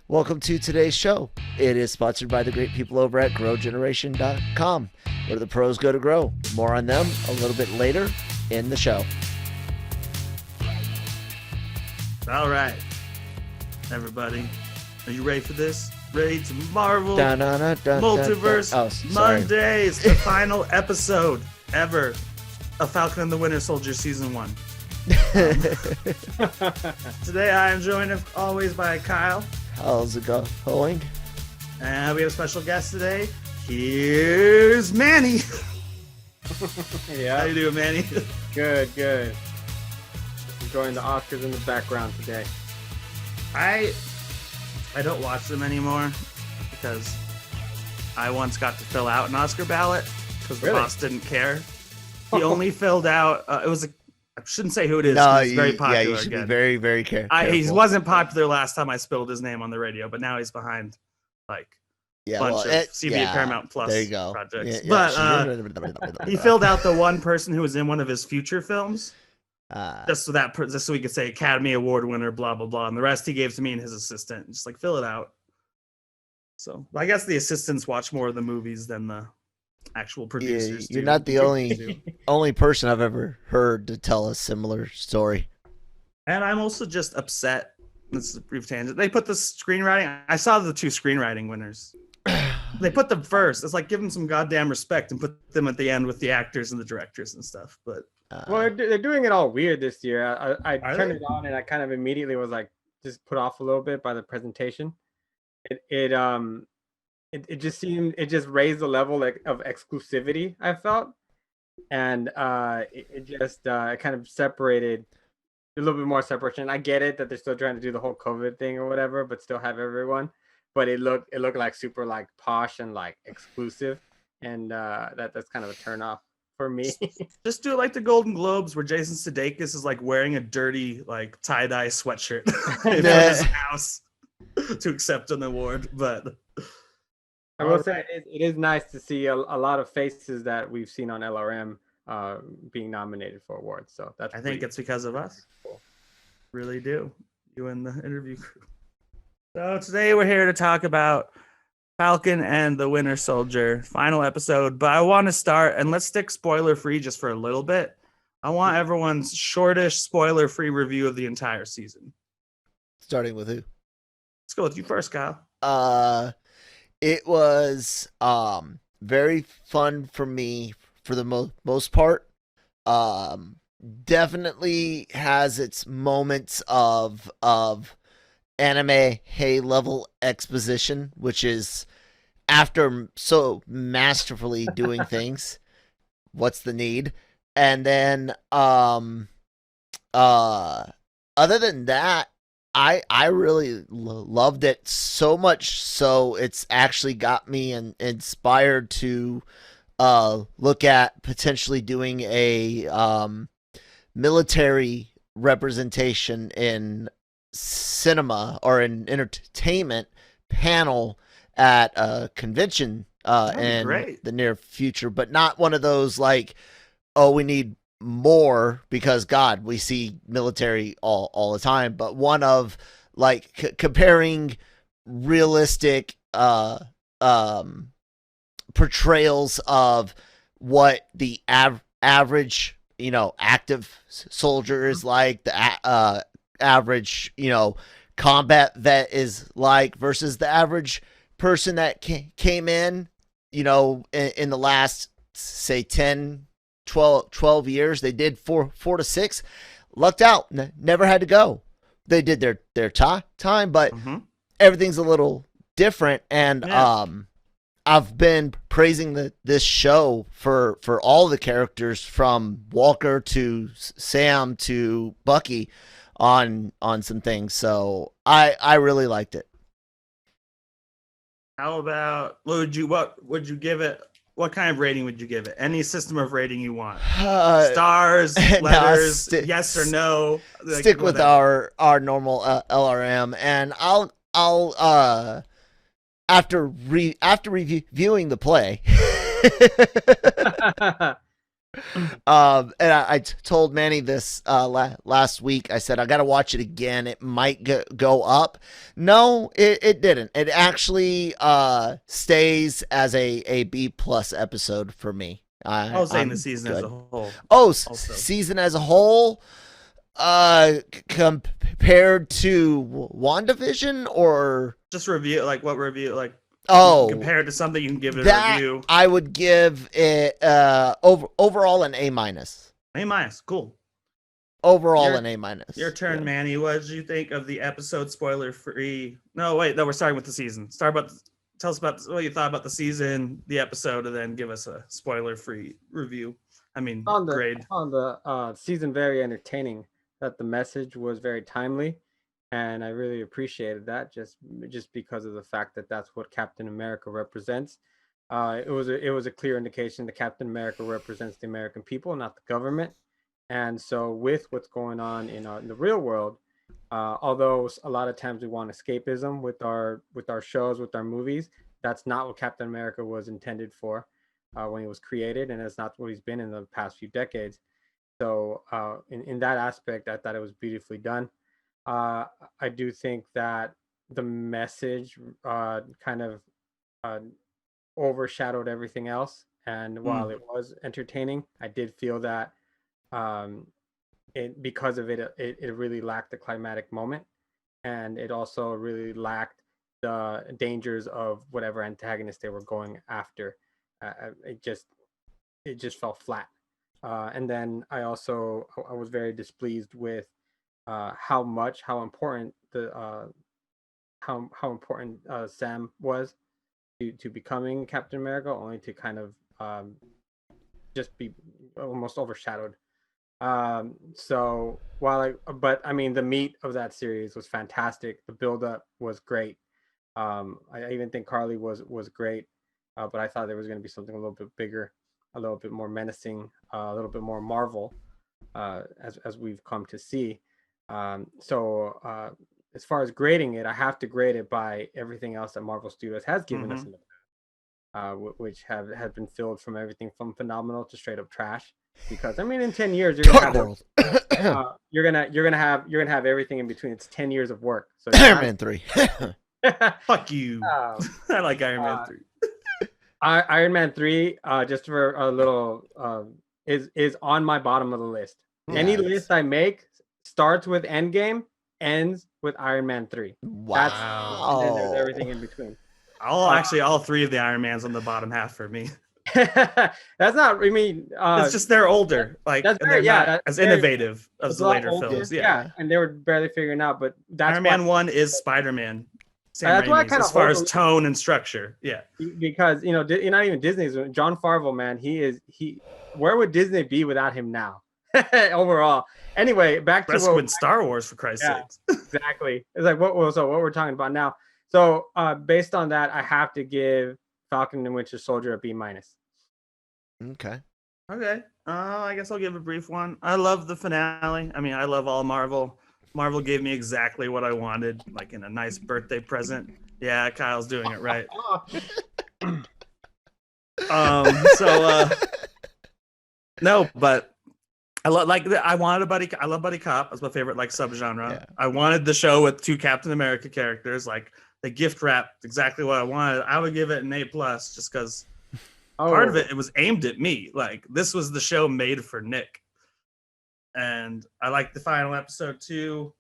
Welcome to today's show. It is sponsored by the great people over at growgeneration.com, where the pros go to grow. More on them a little bit later in the show. All right, everybody. Are you ready for this? Ready to marvel? Multiverse Mondays, the final episode ever of Falcon and the Winter Soldier Season 1. Today I am joined, as always, by Kyle. How's it going? And we have a special guest today. Here's Manny. Yeah. How you doing, Manny? Good. Enjoying the Oscars in the background today. I don't watch them anymore because I once got to fill out an Oscar ballot because the boss didn't care. He only filled out. I shouldn't say who it is. No, he's very popular. Yeah, you should again. be very, very careful. He wasn't popular last time I spilled his name on the radio, but now he's behind a bunch of CBS Paramount Plus projects. But he filled out the one person who was in one of his future films. Just so we could say Academy Award winner, blah blah blah, and the rest he gave to me and his assistant. Just fill it out. So I guess the assistants watch more of the movies than the actual producers. You're not the only person I've ever heard to tell a similar story. And I'm also just upset. This is a brief tangent. They put the screenwriting. I saw the 2 screenwriting winners. They put them first. It's give them some goddamn respect and put them at the end with the actors and the directors and stuff. But well, they're doing it all weird this year. I turned it on and I kind of immediately was just put off a little bit by the presentation. It just seemed, it just raised the level of exclusivity, I felt, and it just kind of separated a little bit more separation. I get it that they're still trying to do the whole COVID thing or whatever, but still have everyone. But it looked super posh and exclusive, and that's kind of a turn off for me. Just do it like the Golden Globes, where Jason Sudeikis is wearing a dirty tie-dye sweatshirt in his house to accept an award. But I will say it is nice to see a lot of faces that we've seen on LRM being nominated for awards. So I think it's because of us. Cool. Really do. You and the interview crew. So today we're here to talk about Falcon and the Winter Soldier final episode. But I want to start, and let's stick spoiler free just for a little bit. I want everyone's shortish spoiler free review of the entire season. Starting with who? Let's go with you first, Kyle. It was very fun for me for the most part. Definitely has its moments of anime level exposition, which is after so masterfully doing things, what's the need? And then other than that, I really loved it so much so it's actually got me inspired to look at potentially doing a military representation in cinema or an entertainment panel at a convention in the near future, but not one of those we need more because God, we see military all the time, but one of comparing realistic portrayals of what the average active soldier is the average combat vet is versus the average person that came in in the last say 10 12 years. They did 4 to 6, lucked out, never had to go. They did their time, but everything's a little different. And I've been praising this show for all the characters from Walker to Sam to Bucky on some things. So I really liked it. How about what would you give it? What kind of rating would you give it? Any system of rating you want? Stars, letters, yes or no? Stick with our normal LRM, and I'll after reviewing the play, And I told Manny this last week. I said I got to watch it again. It might go up. No, it didn't. It actually stays as a B+ episode for me. I was saying the season as a whole. Oh, season as a whole. Compared to WandaVision, or just review, like what review, like compared to something you can give it a review. I would give it overall an A-. A-, cool. Overall an A-. Your turn, yeah. Manny. What did you think of the episode? Spoiler free. No, wait, no, we're starting with the season. Tell us about what you thought about the season, the episode, and then give us a spoiler free review. I mean, grade. On the season, very entertaining. That the message was very timely, and I really appreciated that just because of the fact that that's what Captain America represents. It was a clear indication that Captain America represents the American people, not the government. And so with what's going on in the real world, although a lot of times we want escapism with our shows, with our movies, that's not what Captain America was intended for when he was created, and that's not what he's been in the past few decades. So in that aspect, I thought it was beautifully done. I do think that the message kind of overshadowed everything else. And while it was entertaining, I did feel that because of it, it really lacked the climatic moment. And it also really lacked the dangers of whatever antagonist they were going after. It just fell flat. And then I was very displeased with how important Sam was to becoming Captain America, only to kind of just be almost overshadowed. So but I mean, the meat of that series was fantastic. The build-up was great. I even think Carly was great, but I thought there was going to be something a little bit bigger, a little bit more menacing, a little bit more Marvel, as we've come to see. So as far as grading it, I have to grade it by everything else that Marvel Studios has given us, which have been filled from everything from phenomenal to straight up trash. Because I mean, in 10 years, you're gonna have everything in between. It's 10 years of work. So Iron Man 3. Fuck you. I like Iron Man 3. Iron Man 3, just for a little, is on my bottom of the list. Yes. Any list I make starts with Endgame, ends with Iron Man 3. Wow. And then there's everything in between. All three of the Iron Mans on the bottom half for me. That's not. I mean, it's just they're older, like they're not as innovative as the later films. Yeah, and they were barely figuring out. But that's Iron Man 1 is Spider-Man. That's why I kind of as far as tone and structure. Yeah, because you're not even Disney's. John Favreau, man, he. Where would Disney be without him now? Overall. Anyway, back to when Star Wars, for Christ's sakes. Exactly. It's like what we're talking about now. So based on that, I have to give Falcon and Winter Soldier a B-. Okay. I guess I'll give a brief one. I love the finale. I mean, I love all Marvel. Marvel gave me exactly what I wanted, like in a nice birthday present. Yeah, Kyle's doing it right. No, but I love I love buddy cop. That's my favorite subgenre. Yeah. I wanted the show with two Captain America characters. Like they gift wrapped exactly what I wanted. I would give it an A+ just because part of it was aimed at me. Like this was the show made for Nick. And I like the final episode too.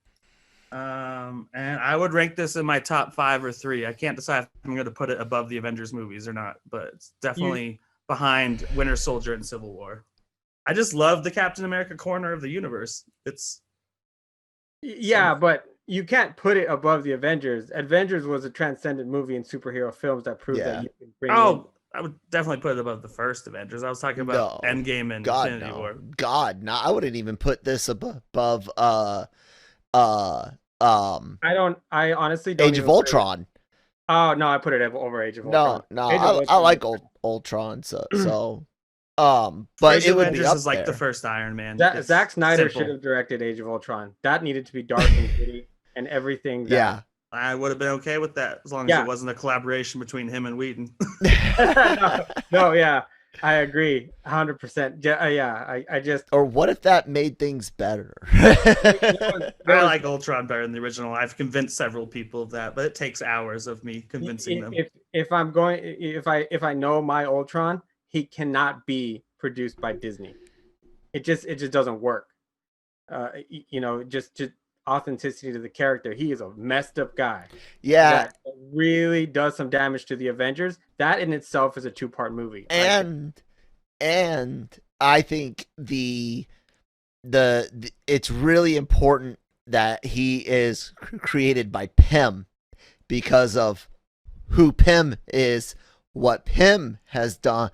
And I would rank this in my top 5 or 3. I can't decide if I'm going to put it above the Avengers movies or not, but it's definitely behind Winter Soldier and Civil War. I just love the Captain America corner of the universe. But you can't put it above the Avengers. Avengers was a transcendent movie in superhero films that proved that you can bring in. I would definitely put it above the first Avengers. I was talking about Endgame and Infinity War. I wouldn't even put this above I honestly don't Age of Ultron. Oh no, I put it over Age of Ultron. I like Ultron, so but it would be up is like there. The first Iron Man. Zack Snyder should have directed Age of Ultron. That needed to be dark and gritty and everything. I would have been okay with that as long as it wasn't a collaboration between him and Whedon. No, yeah. I agree 100%. I just. Or what if that made things better? I like Ultron better than the original. I've convinced several people of that, but it takes hours of me convincing them. If I know my Ultron, he cannot be produced by Disney. It just doesn't work. Just authenticity to the character. He is a messed up guy. Yeah, that really does some damage to the Avengers. That in itself is a 2-part movie. And I think the it's really important that he is created by Pym because of who Pym is, what Pym has done.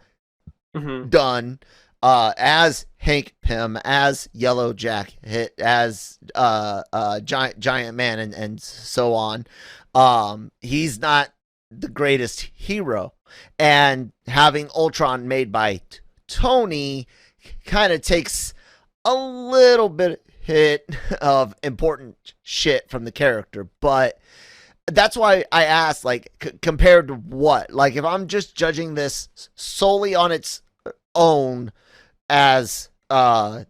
As Hank Pym, as Yellow Jacket, as Giant Man, and so on. He's not the greatest hero, and having Ultron made by Tony kind of takes a little bit hit of important shit from the character. But that's why I asked, like, compared to what? Like, if I'm just judging this solely on its own as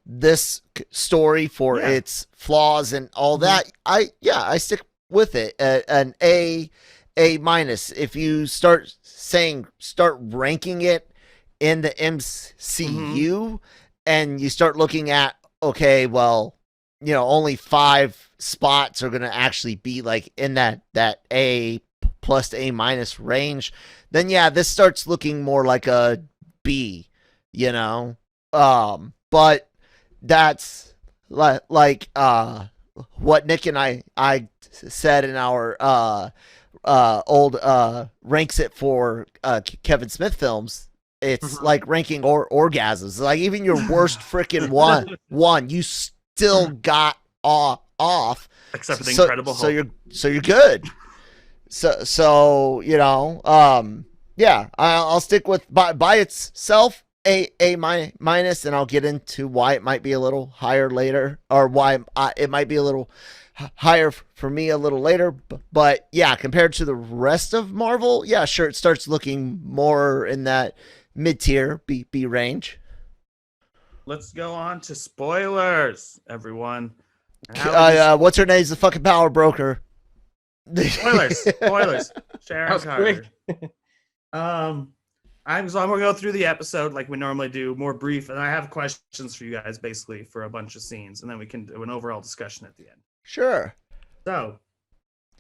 this story for its flaws and all that, I stick with it. An A minus. If you start ranking it in the MCU and you start looking at, okay, well, only 5 spots are going to actually be like in that A plus to A minus range, then this starts looking more like a B, but that's like what Nick and I said in our old ranks it for Kevin Smith films. It's like ranking orgasms. Like, even your worst freaking one, you still got off. Except for the Incredible Hulk. So you're good. So I'll stick with by itself A minus, and I'll get into why it might be a little higher later, or why it might be a little higher for me a little later. But compared to the rest of Marvel, sure, it starts looking more in that mid-tier B range. Let's go on to spoilers, everyone. What's her name? The fucking power broker. Spoilers. Sharon Carter. I'm gonna go through the episode like we normally do, more brief, and I have questions for you guys basically for a bunch of scenes, and then we can do an overall discussion at the end. Sure. So,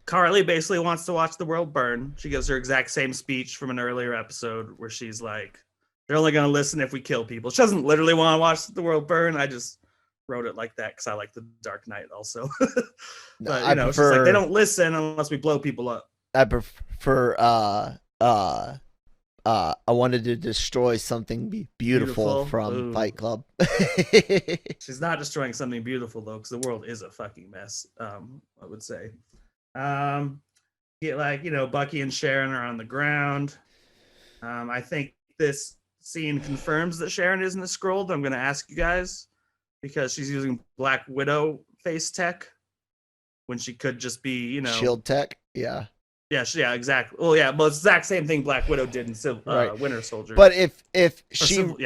Carly basically wants to watch the world burn. She gives her exact same speech from an earlier episode where she's like, they're only going to listen if we kill people. She doesn't literally want to watch the world burn. I just wrote it like that because I like the Dark Knight also. But, she's like, they don't listen unless we blow people up. I prefer, I wanted to destroy something beautiful from Fight Club. She's not destroying something beautiful, though, because the world is a fucking mess, I would say. Bucky and Sharon are on the ground. I think this scene confirms that Sharon isn't a Skrull. I'm going to ask you guys, because she's using Black Widow face tech when she could just be, Shield tech. Yeah. Yeah, exactly. Well, it's the exact same thing Black Widow did in Winter Soldier. But if she couldn't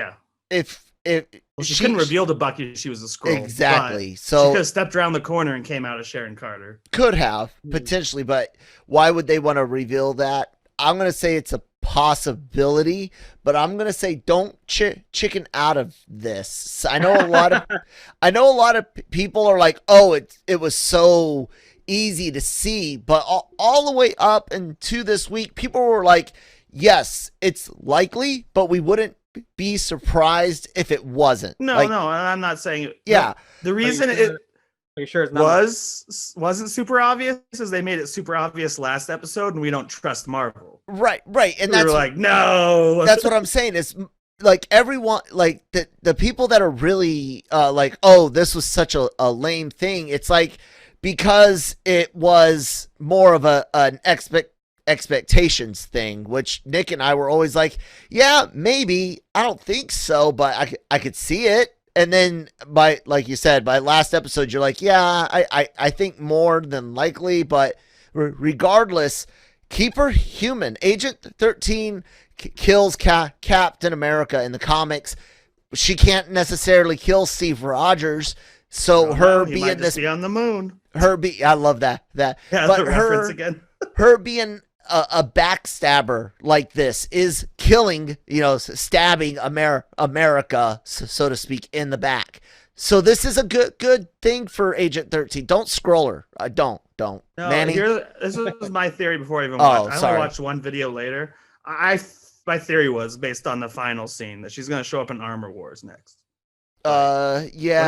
reveal to Bucky she was a Skrull. Exactly. So she could have stepped around the corner and came out as Sharon Carter. Could have, potentially, but why would they want to reveal that? I'm going to say it's a possibility, but I'm going to say don't chicken out of this. I know a lot of people are like, "Oh, it was so easy to see," but all the way up into this week, people were like, yes, it's likely, but we wouldn't be surprised if it wasn't. No, I'm not saying it. Yeah. The reason are you sure it's not wasn't super obvious is they made it super obvious last episode, and we don't trust Marvel. Right. And we were like, no. That's what I'm saying is, like, everyone, like the people that are really like, oh, this was such a lame thing. It's like, because it was more of an expectations thing, which Nick and I were always like, yeah, maybe. I don't think so, but I could see it. And then like you said, by last episode, you're like, yeah, I think more than likely, but regardless, keep her human. Agent 13 kills Captain America in the comics. She can't necessarily kill Steve Rogers. So her being this be on the moon. I love that. Yeah, but her again. her being a backstabber like this is killing, stabbing America, so to speak, in the back. So this is a good thing for Agent 13. Don't scroll her. Don't. No, Manny? This was my theory before I even watched. I only watched one video later. My theory was based on the final scene that she's going to show up in Armor Wars next. Yeah.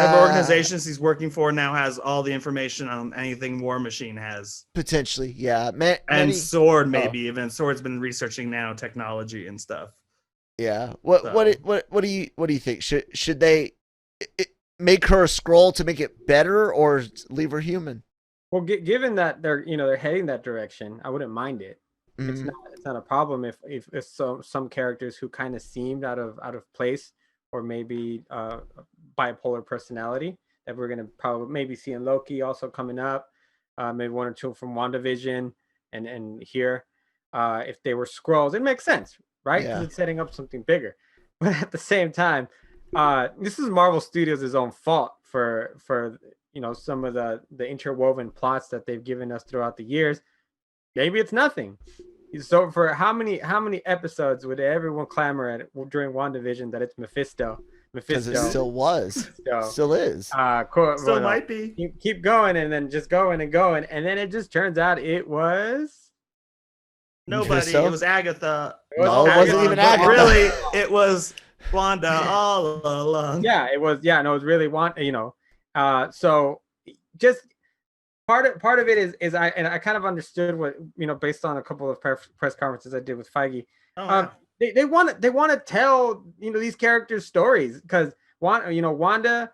Whatever organization he's working for now has all the information on anything War Machine has. Potentially, yeah. And Sword, maybe even Sword's been researching nanotechnology and stuff. Yeah. What do you think? Should they make her a scroll to make it better, or leave her human? Well, given that they're heading that direction, I wouldn't mind it. Mm-hmm. It's not a problem if some characters who kind of seemed out of place, or maybe bipolar personality that we're gonna probably maybe see in Loki also coming up, maybe one or two from WandaVision and here, if they were Skrulls, it makes sense, right? Because it's setting up something bigger. But at the same time, this is Marvel Studios' own fault for some of the interwoven plots that they've given us throughout the years. Maybe it's nothing. So for how many episodes would everyone clamor at during WandaVision that it's Mephisto? Because it still was. Still is. Still might be. Keep going and then just going and going. And then it just turns out it was nobody. Mephisto? It was Agatha. It wasn't even Agatha. Really, it was Wanda all along. Yeah, it was. Yeah, no, it was really Wanda, so just part of it is I kind of understood what, based on a couple of press conferences I did with Feige. They want to tell these characters stories, because Wanda,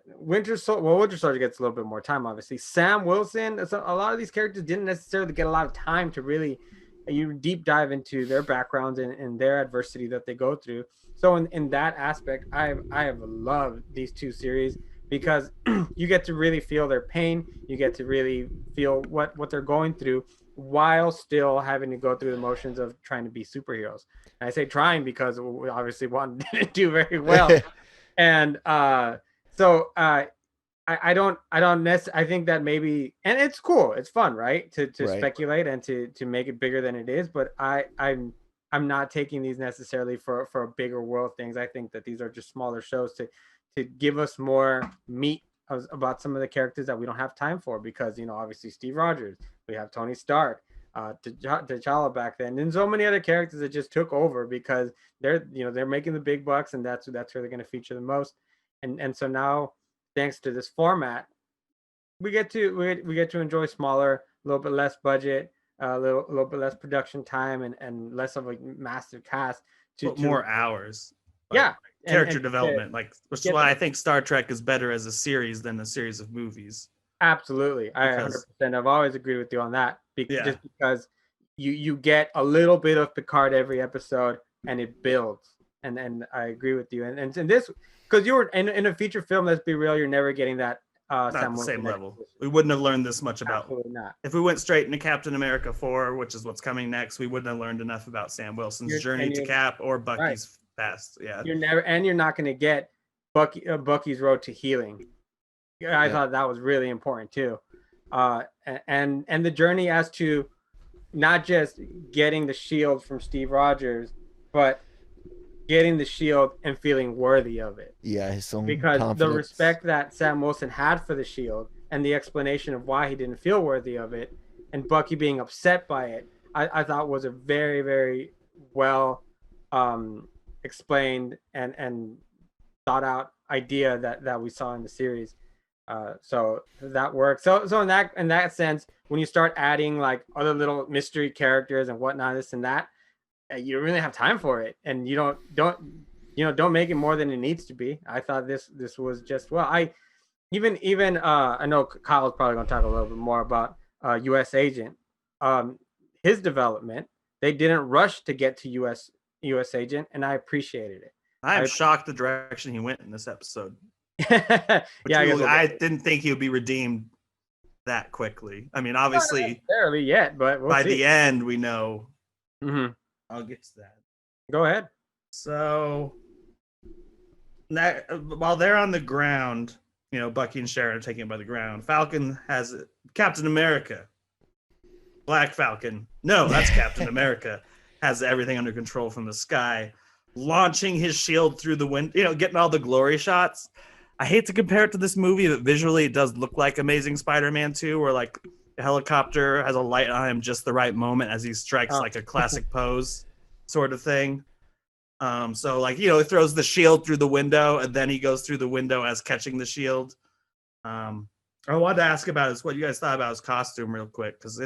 Winter Soldier gets a little bit more time, obviously. Sam Wilson, so a lot of these characters didn't necessarily get a lot of time to really deep dive into their backgrounds and their adversity that they go through. So in that aspect, I have loved these two series, because you get to really feel their pain, you get to really feel what they're going through, while still having to go through the motions of trying to be superheroes. And I say trying because obviously one didn't do very well. And so I think that maybe, and it's cool, it's fun, right, to speculate and to make it bigger than it is, but I'm not taking these necessarily for bigger world things. I think that these are just smaller shows to give us more meat about some of the characters that we don't have time for, because obviously Steve Rogers, we have Tony Stark, T'Challa back then, and so many other characters that just took over because they're making the big bucks, and that's where they're going to feature the most. And so now, thanks to this format, we get to enjoy smaller, a little bit less budget, a little bit less production time, and less of a massive cast to more hours. Yeah. Character development, which is why I think Star Trek is better as a series than a series of movies. Absolutely. I 100%. I've always agreed with you on that. Just because you get a little bit of Picard every episode, and it builds. And I agree with you. And this, because you were in a feature film, let's be real, you're never getting that not the same level. We wouldn't have learned this much about. Absolutely not. If we went straight into Captain America 4, which is what's coming next, we wouldn't have learned enough about Sam Wilson's journey to Cap or Bucky's past. Yeah. You're not going to get Bucky's road to healing. I thought that was really important too. And the journey as to not just getting the shield from Steve Rogers, but getting the shield and feeling worthy of it. Yeah, his own because confidence. The respect that Sam Wilson had for the shield and the explanation of why he didn't feel worthy of it, and Bucky being upset by it, I thought was a very, very well explained and thought out idea that we saw in the series. So that works. So in that sense, when you start adding like other little mystery characters and whatnot, this and that, you don't really have time for it, and you don't make it more than it needs to be. I thought this was just I know Kyle's probably going to talk a little bit more about U.S. Agent, his development. They didn't rush to get to U.S. Agent, and I appreciated it. I'm shocked the direction he went in this episode. I didn't think he would be redeemed that quickly. I mean, obviously, not necessarily yet, but by the end, we know. Mm-hmm. I'll get to that. Go ahead. So, while they're on the ground, Bucky and Sharon are taking it by the ground. Falcon has Captain America. Black Falcon. No, that's Captain America. Has everything under control from the sky, launching his shield through the wind, getting all the glory shots. I hate to compare it to this movie, but visually it does look like Amazing Spider-Man 2, where like the helicopter has a light on him just the right moment as he strikes like a classic pose sort of thing. So like, he throws the shield through the window and then he goes through the window as catching the shield. I wanted to ask about what you guys thought about his costume real quick, because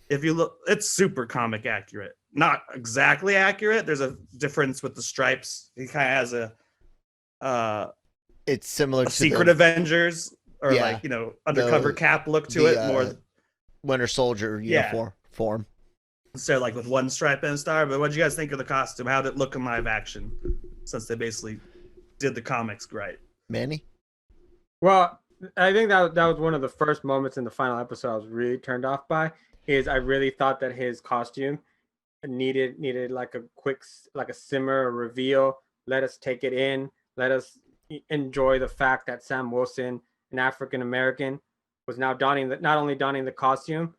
if you look, it's super comic accurate. Not exactly accurate. There's a difference with the stripes. He kind of has it's similar to Secret Avengers or undercover Cap look to it, more Winter Soldier uniform. So like with one stripe and a star. But what did you guys think of the costume? How did it look in live action? Since they basically did the comics right. Manny? Well, I think that was one of the first moments in the final episode I was really turned off by. Is I really thought that his costume needed like a simmer, a reveal. Let us take it in. Let us enjoy the fact that Sam Wilson, an African American, was now not only donning the costume,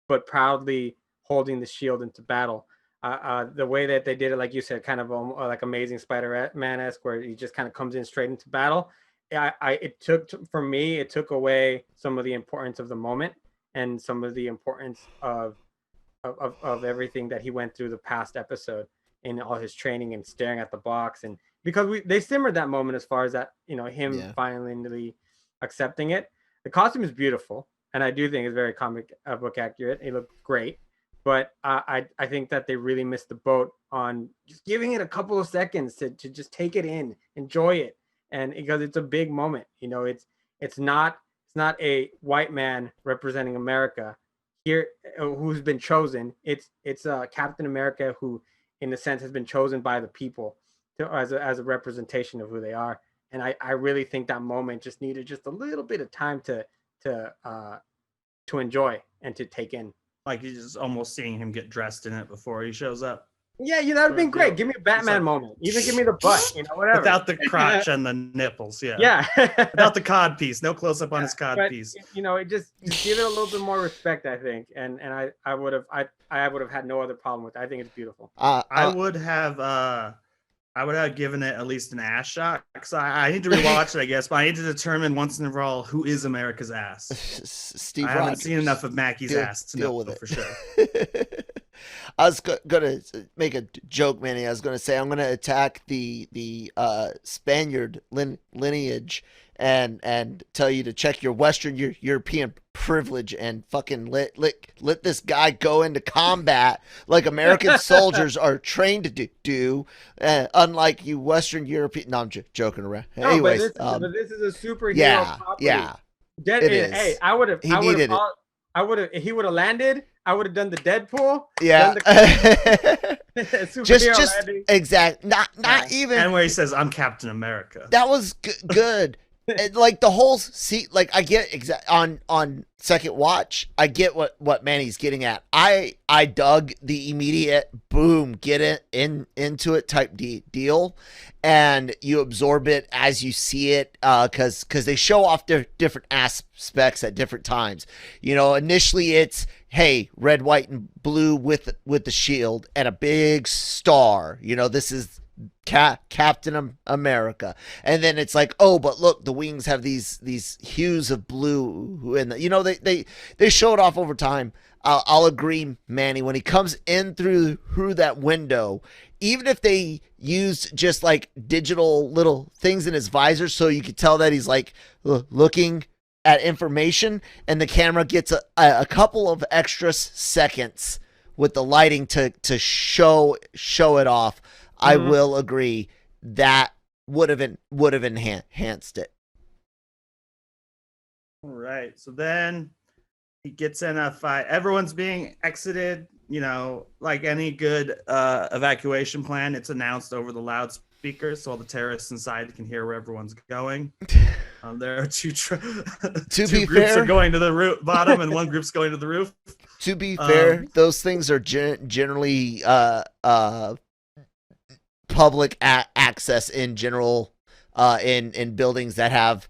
but proudly holding the shield into battle. The way that they did it, like you said, kind of like Amazing Spider-Man-esque, where he just kind of comes in straight into battle. It took away some of the importance of the moment and some of the importance of everything that he went through the past episode in all his training and staring at the box. And because they simmered that moment as far as that, him finally accepting it. The costume is beautiful, and I do think it's very comic book accurate. It looked great, but I think that they really missed the boat on just giving it a couple of seconds to just take it in, enjoy it, and because it's a big moment. It's not a white man representing America here who's been chosen. It's Captain America who, in a sense, has been chosen by the people as a representation of who they are. And I really think that moment just needed just a little bit of time to enjoy and to take in. Like you're just almost seeing him get dressed in it before he shows up. Yeah, that would have been great. Give me a Batman moment. Even give me the butt, whatever. Without the crotch and the nipples, yeah. Yeah. Without the cod piece. No close up on his cod piece. It just give it a little bit more respect, I think. And I would have had no other problem with it. I think it's beautiful. I would have given it at least an ass shot, because I need to rewatch it, I guess, but I need to determine once and for all who is America's ass. Steve I haven't seen enough of Mackey's ass to know for sure. I was gonna make a joke, Manny. I was gonna say I'm gonna attack the Spaniard lineage and tell you to check your Western European privilege and fucking let this guy go into combat like American soldiers are trained to do, unlike you Western European. No, I'm joking around. No, anyways, but this is a superhero property. Yeah. Hey, I would have. He would have landed. I would have done the Deadpool. Yeah. just exact. Not even. And where he says, "I'm Captain America." That was good. Like the whole seat. Like I get on second watch. I get what Manny's getting at. I dug the immediate boom, get it into it type deal, and you absorb it as you see it. Because they show off different aspects at different times. Initially it's, hey, red, white, and blue with the shield and a big star. This is Captain America. And then it's like, oh, but look, the wings have these hues of blue, and they show it off over time. I'll agree, Manny, when he comes in through that window, even if they used just like digital little things in his visor so you could tell that he's like looking at information, and the camera gets a couple of extra seconds with the lighting to show it off. I will agree that would have enhanced it. All right. So then he gets in a fight. Everyone's being exited. Like any good evacuation plan, it's announced over the loudspeakers so all the terrorists inside can hear where everyone's going. There are two groups are going to the bottom and one group's going to the roof. To be fair, those things are generally public access in general in buildings that have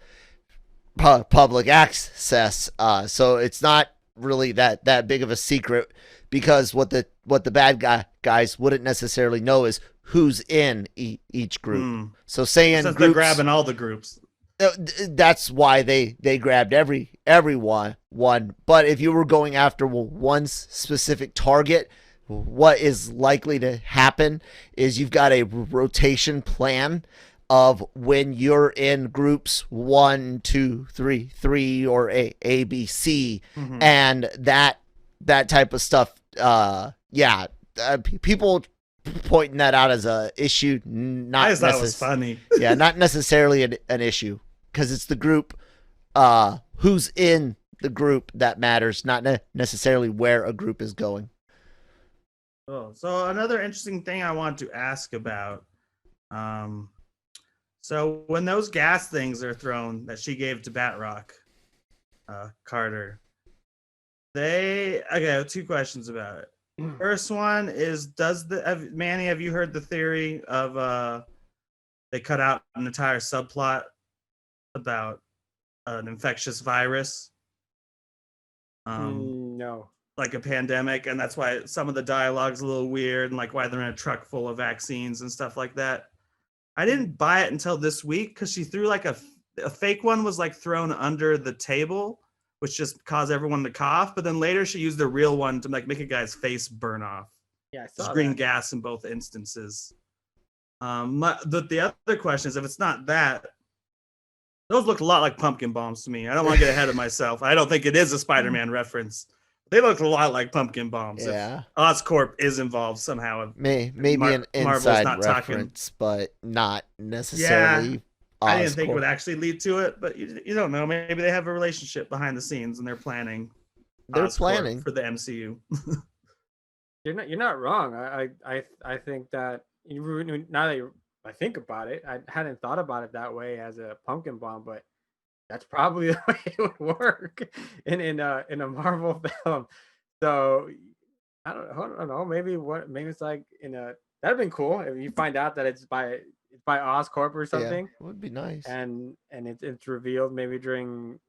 public access. So it's not really that big of a secret, because what the bad guys wouldn't necessarily know is who's in each group. So saying since they're grabbing all the groups, that's why they grabbed everyone. But if you were going after one specific target, what is likely to happen is you've got a rotation plan of when you're in groups 1, 2, 3, or A, B, C, and that type of stuff. People pointing that out as a issue, not that was funny. Yeah, not necessarily an issue, because it's the group, who's in the group that matters, not necessarily where a group is going. Oh, so another interesting thing I want to ask about. So when those gas things are thrown that she gave to Batrock, Carter, I have two questions about it. First one is, Manny, have you heard the theory of they cut out an entire subplot about an infectious virus? No. Like a pandemic, and that's why some of the dialogue's a little weird, and like why they're in a truck full of vaccines and stuff like that. I didn't buy it until this week, because she threw like a fake one was like thrown under the table, which just caused everyone to cough. But then later she used the real one to like make a guy's face burn off. Yeah, I saw green that. gas in both instances. The other question is, if it's not that, those look a lot like pumpkin bombs to me. I don't want to get ahead of myself. I don't think it is a Spider-Man reference. They look a lot like pumpkin bombs. Yeah. If Oscorp is involved somehow. Maybe an inside reference, but not necessarily. Yeah, I didn't think it would actually lead to it, but you don't know. Maybe they have a relationship behind the scenes and they're planning. They're planning for the MCU. You're not wrong. I think that now that I think about it, I hadn't thought about it that way as a pumpkin bomb, but that's probably the way it would work in a Marvel film. So I don't know. Maybe it's like that'd have been cool if you find out that it's by Oscorp or something. Yeah, it would be nice. And it's revealed maybe during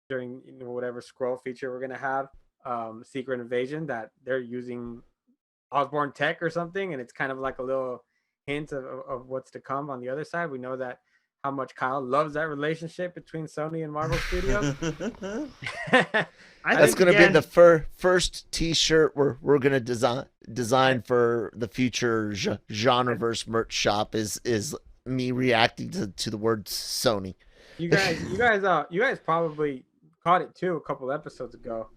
whatever scroll feature we're gonna have, Secret Invasion, that they're using Osborn tech or something, and it's kind of like a little hint of what's to come on the other side. We know that how much Kyle loves that relationship between Sony and Marvel Studios. That's going to be the first T-shirt we're going to design for the future Genreverse merch shop is me reacting to the word Sony. You guys probably caught it too a couple episodes ago.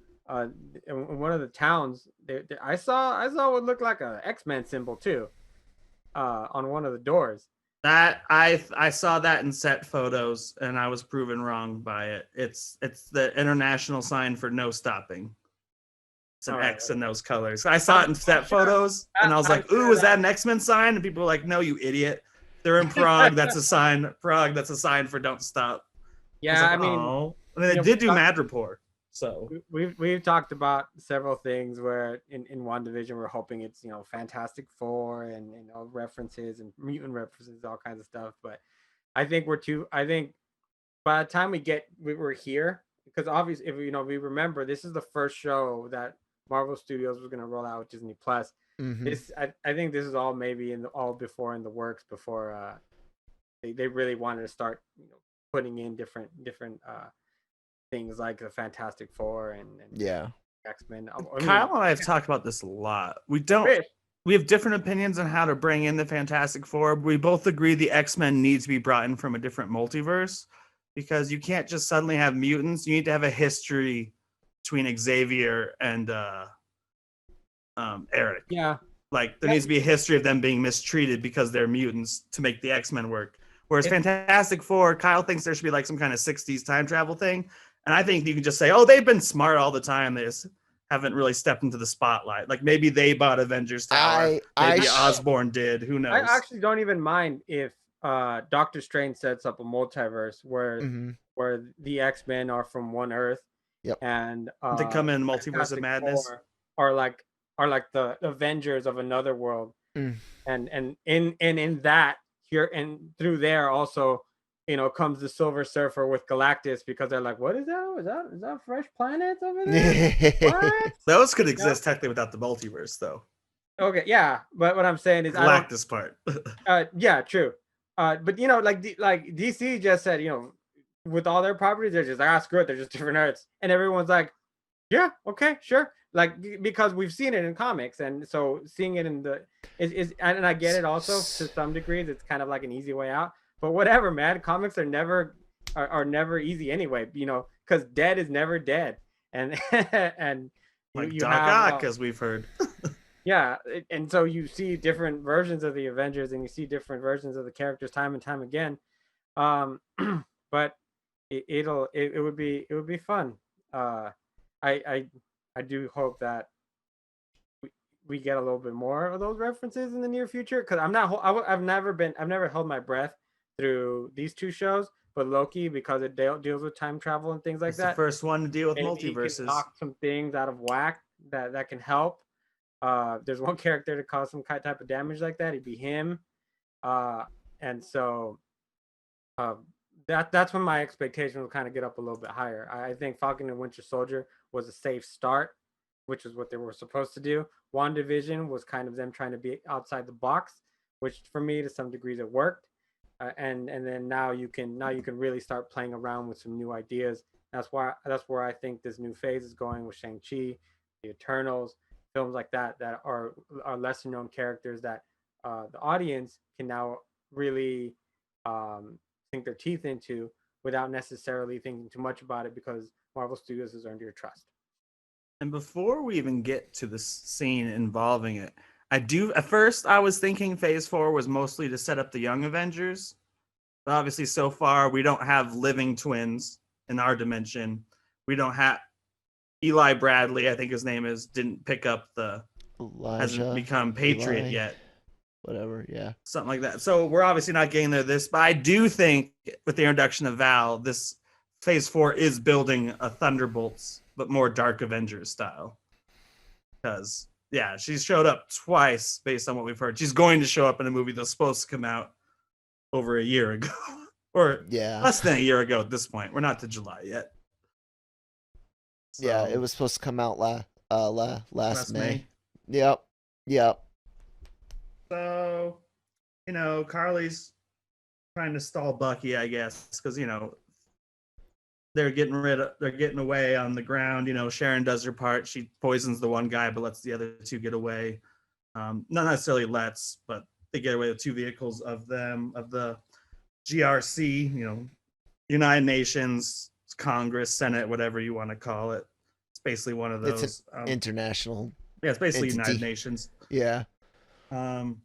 In one of the towns, I saw what looked like an X-Men symbol too, on one of the doors. That I saw that in set photos, and I was proven wrong by it. It's the international sign for no stopping. It's an X in those colors. I saw it in set photos, and I was like, "Ooh, is that an X-Men sign?" And people were like, "No, you idiot! They're in Prague. That's a sign. Prague. That's a sign for don't stop." Yeah, I mean, they did do Madripoor. So we've talked about several things where in WandaVision we're hoping it's Fantastic Four and references and mutant references, all kinds of stuff. But I think I think by the time we're here, because obviously if we remember, this is the first show that Marvel Studios was going to roll out with Disney Plus. Mm-hmm. I think this is all maybe in the works before they really wanted to start putting in different things like the Fantastic Four and X-Men. Kyle and I have talked about this a lot. We have different opinions on how to bring in the Fantastic Four. We both agree the X-Men needs to be brought in from a different multiverse, because you can't just suddenly have mutants. You need to have a history between Xavier and Eric. Yeah. Like there needs to be a history of them being mistreated because they're mutants to make the X-Men work. Whereas Fantastic Four, Kyle thinks there should be like some kind of 60s time travel thing. And I think you can just say, oh, they've been smart all the time. They just haven't really stepped into the spotlight. Like maybe they bought Avengers Tower. Maybe Osborn did. Who knows? I actually don't even mind if Doctor Strange sets up a multiverse where the X-Men are from one Earth. Yep. And to come in Multiverse of Madness. Are like the Avengers of another world. And in that here and through there also, comes the Silver Surfer with Galactus, because they're like, what is that? Is that fresh planets over there? What? Those could exist technically without the multiverse, though. Okay, yeah, but what I'm saying is Galactus part. Yeah, true. But like DC just said, with all their properties, they're just like, screw it, they're just different Earths, and everyone's like, yeah, okay, sure. Like, because we've seen it in comics, and so seeing it in the is and I get it also to some degrees. It's kind of like an easy way out. But whatever, man. Comics are never easy anyway. Because dead is never dead, and and like you have, as we've heard. Yeah, and so you see different versions of the Avengers, and you see different versions of the characters time and time again. But it would be fun. I do hope that we get a little bit more of those references in the near future, because I've never held my breath through these two shows, but Loki, because it deals with time travel and things like that. The first one to deal with multiverses. Can knock some things out of whack that can help. There's one character to cause some type of damage like that. It'd be him, and so that's when my expectation will kind of get up a little bit higher. I think Falcon and Winter Soldier was a safe start, which is what they were supposed to do. WandaVision was kind of them trying to be outside the box, which for me to some degrees it worked. And then now you can really start playing around with some new ideas. That's where I think this new phase is going with Shang-Chi, the Eternals, films like that are lesser known characters that the audience can now really sink their teeth into without necessarily thinking too much about it, because Marvel Studios has earned your trust. And before we even get to the scene involving it, at first I was thinking Phase 4 was mostly to set up the Young Avengers. But obviously so far we don't have living twins in our dimension. We don't have Eli Bradley, I think his name is, didn't pick up hasn't become Patriot yet. Whatever, yeah. Something like that. So we're obviously not getting there but I do think with the introduction of Val, this Phase 4 is building a Thunderbolts, but more Dark Avengers style. Because, yeah, she's showed up twice based on what we've heard. She's going to show up in a movie that's supposed to come out over a year ago. Or less than a year ago at this point. We're not to July yet. So, yeah, it was supposed to come out last May. Yep. So, Carly's trying to stall Bucky, I guess, because, they're getting away on the ground. Sharon does her part. She poisons the one guy, but lets the other two get away. Not necessarily but they get away with two vehicles of the GRC, United Nations, Congress, Senate, whatever you want to call it. It's basically one of those. It's an international. Yeah, it's basically entity. United Nations. Yeah. And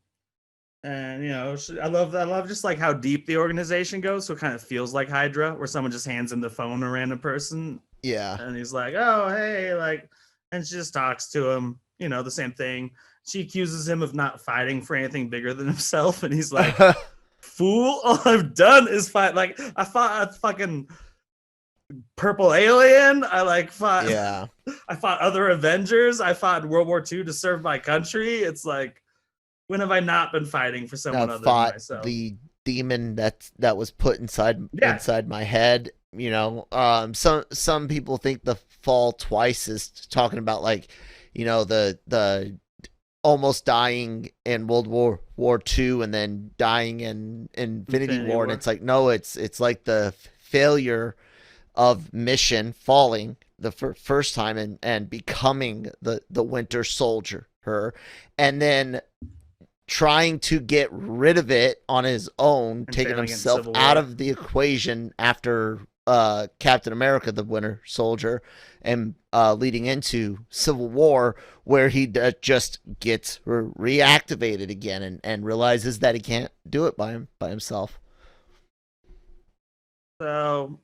I love just like how deep the organization goes. So it kind of feels like Hydra, where someone just hands him the phone to a random person. Yeah. And he's like, "Oh, hey," and she just talks to him. The same thing. She accuses him of not fighting for anything bigger than himself, and he's like, "Fool! All I've done is fight. Like I fought a fucking purple alien. I fought. Yeah. I fought other Avengers. I fought in World War II to serve my country. It's like." When have I not been fighting for someone other than myself? The demon that was put inside my head. Some people think the fall twice is talking about the almost dying in World War II and then dying in Infinity War. And it's like, no, it's like the failure of mission, falling the first time and becoming the Winter Soldier, and then trying to get rid of it on his own, taking himself out of the equation after Captain America, the Winter Soldier, and leading into Civil War, where he just gets reactivated again and realizes that he can't do it by himself. So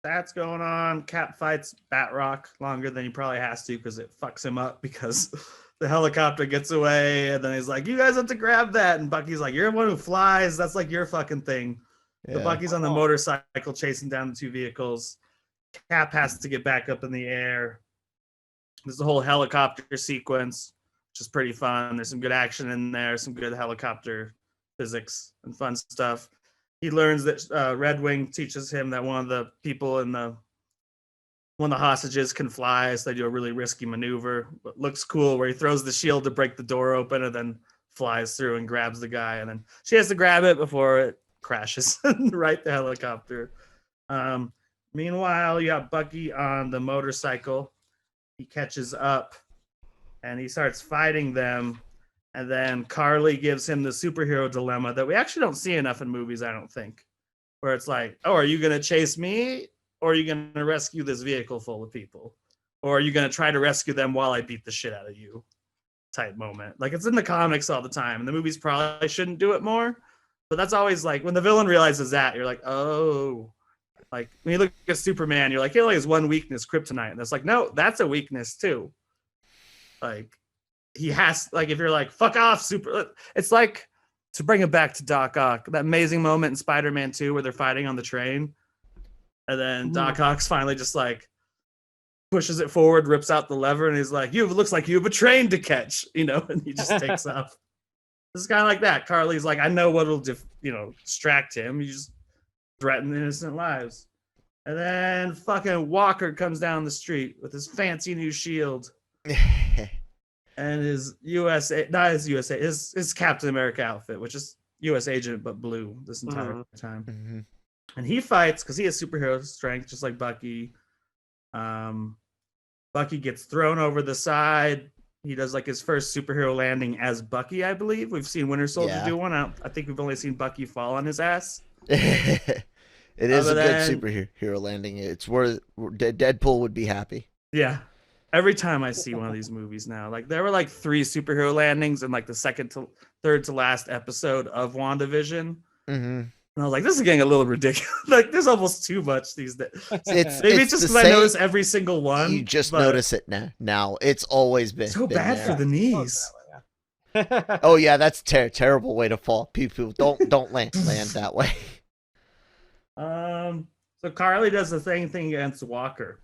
that's going on. Cap fights Batroc longer than he probably has to because it fucks him up because the helicopter gets away, and then he's like, "You guys have to grab that." And Bucky's like, "You're the one who flies. That's like your fucking thing." Yeah. So Bucky's on the motorcycle chasing down the two vehicles. Cap has to get back up in the air. There's a whole helicopter sequence. which is pretty fun. There's some good action in there, some good helicopter physics and fun stuff. He learns that Red Wing teaches him that one of the people in one of the hostages can fly, so they do a really risky maneuver. But looks cool where he throws the shield to break the door open and then flies through and grabs the guy, and then she has to grab it before it crashes right the helicopter. Meanwhile, you have Bucky on the motorcycle. He catches up and he starts fighting them. And then Carly gives him the superhero dilemma that we actually don't see enough in movies, I don't think. Where it's like, oh, are you going to chase me? Or are you going to rescue this vehicle full of people? Or are you going to try to rescue them while I beat the shit out of you? Type moment. Like, it's in the comics all the time. And the movies probably shouldn't do it more. But that's always like, when the villain realizes that, you're like, oh. Like, when you look at Superman, you're like, he only has one weakness, kryptonite. And it's like, no, that's a weakness too. Like, he has, like, if you're like, fuck off, super. It's like, to bring it back to Doc Ock, that amazing moment in Spider-Man 2 where they're fighting on the train. And then Doc Ock's finally just like pushes it forward, rips out the lever, and he's like, it looks like you have a train to catch, and he just takes off. This is kind of like that. Carly's like, I know what'll, distract him. You just threaten innocent lives. And then fucking Walker comes down the street with his fancy new shield. And his his Captain America outfit, which is U.S. agent but blue this entire time. Mm-hmm. And he fights because he has superhero strength, just like Bucky. Bucky gets thrown over the side. He does like his first superhero landing as Bucky, I believe. We've seen Winter Soldier do one. I think we've only seen Bucky fall on his ass. It is a good superhero landing. It's where Deadpool would be happy. Yeah. Every time I see one of these movies now, like there were like 3 superhero landings in like the third to last episode of WandaVision. Mm-hmm. And I was like, this is getting a little ridiculous. Like, there's almost too much these days. Maybe it's just because I notice every single one. You just notice it now. It's always been so bad for the knees. Oh yeah, that's terrible way to fall. People don't land that way. So Carly does the same thing against Walker.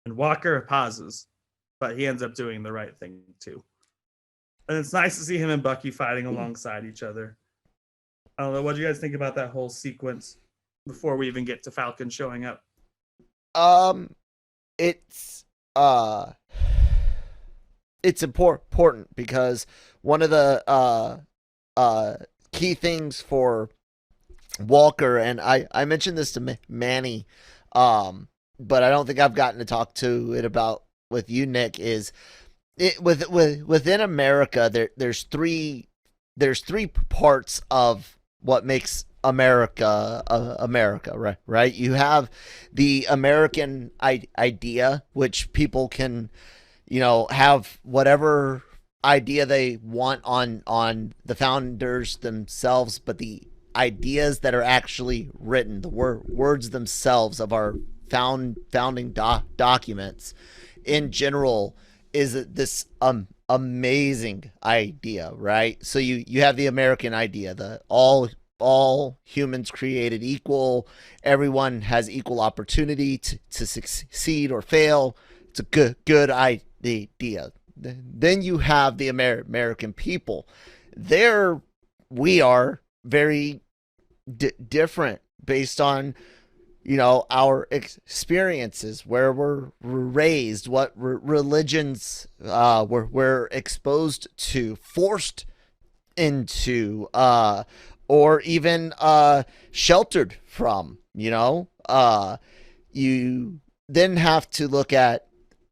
And Walker pauses, but he ends up doing the right thing too. And it's nice to see him and Bucky fighting alongside each other. I don't know. What do you guys think about that whole sequence before we even get to Falcon showing up? It's important because one of the key things for Walker, and I mentioned this to Manny, but I don't think I've gotten to talk to it about with you, Nick, is it within America there's three parts of what makes America America, right? You have the American idea, which people can, have whatever idea they want on the founders themselves, but the ideas that are actually written, the words themselves of our founding documents in general, is this amazing idea, right? So you have the American idea, the all humans created equal, everyone has equal opportunity to succeed or fail. It's a good idea. Then you have the American people. We are very different based on our experiences, where we're raised, what religions we're exposed to, forced into, or even sheltered from. You then have to look at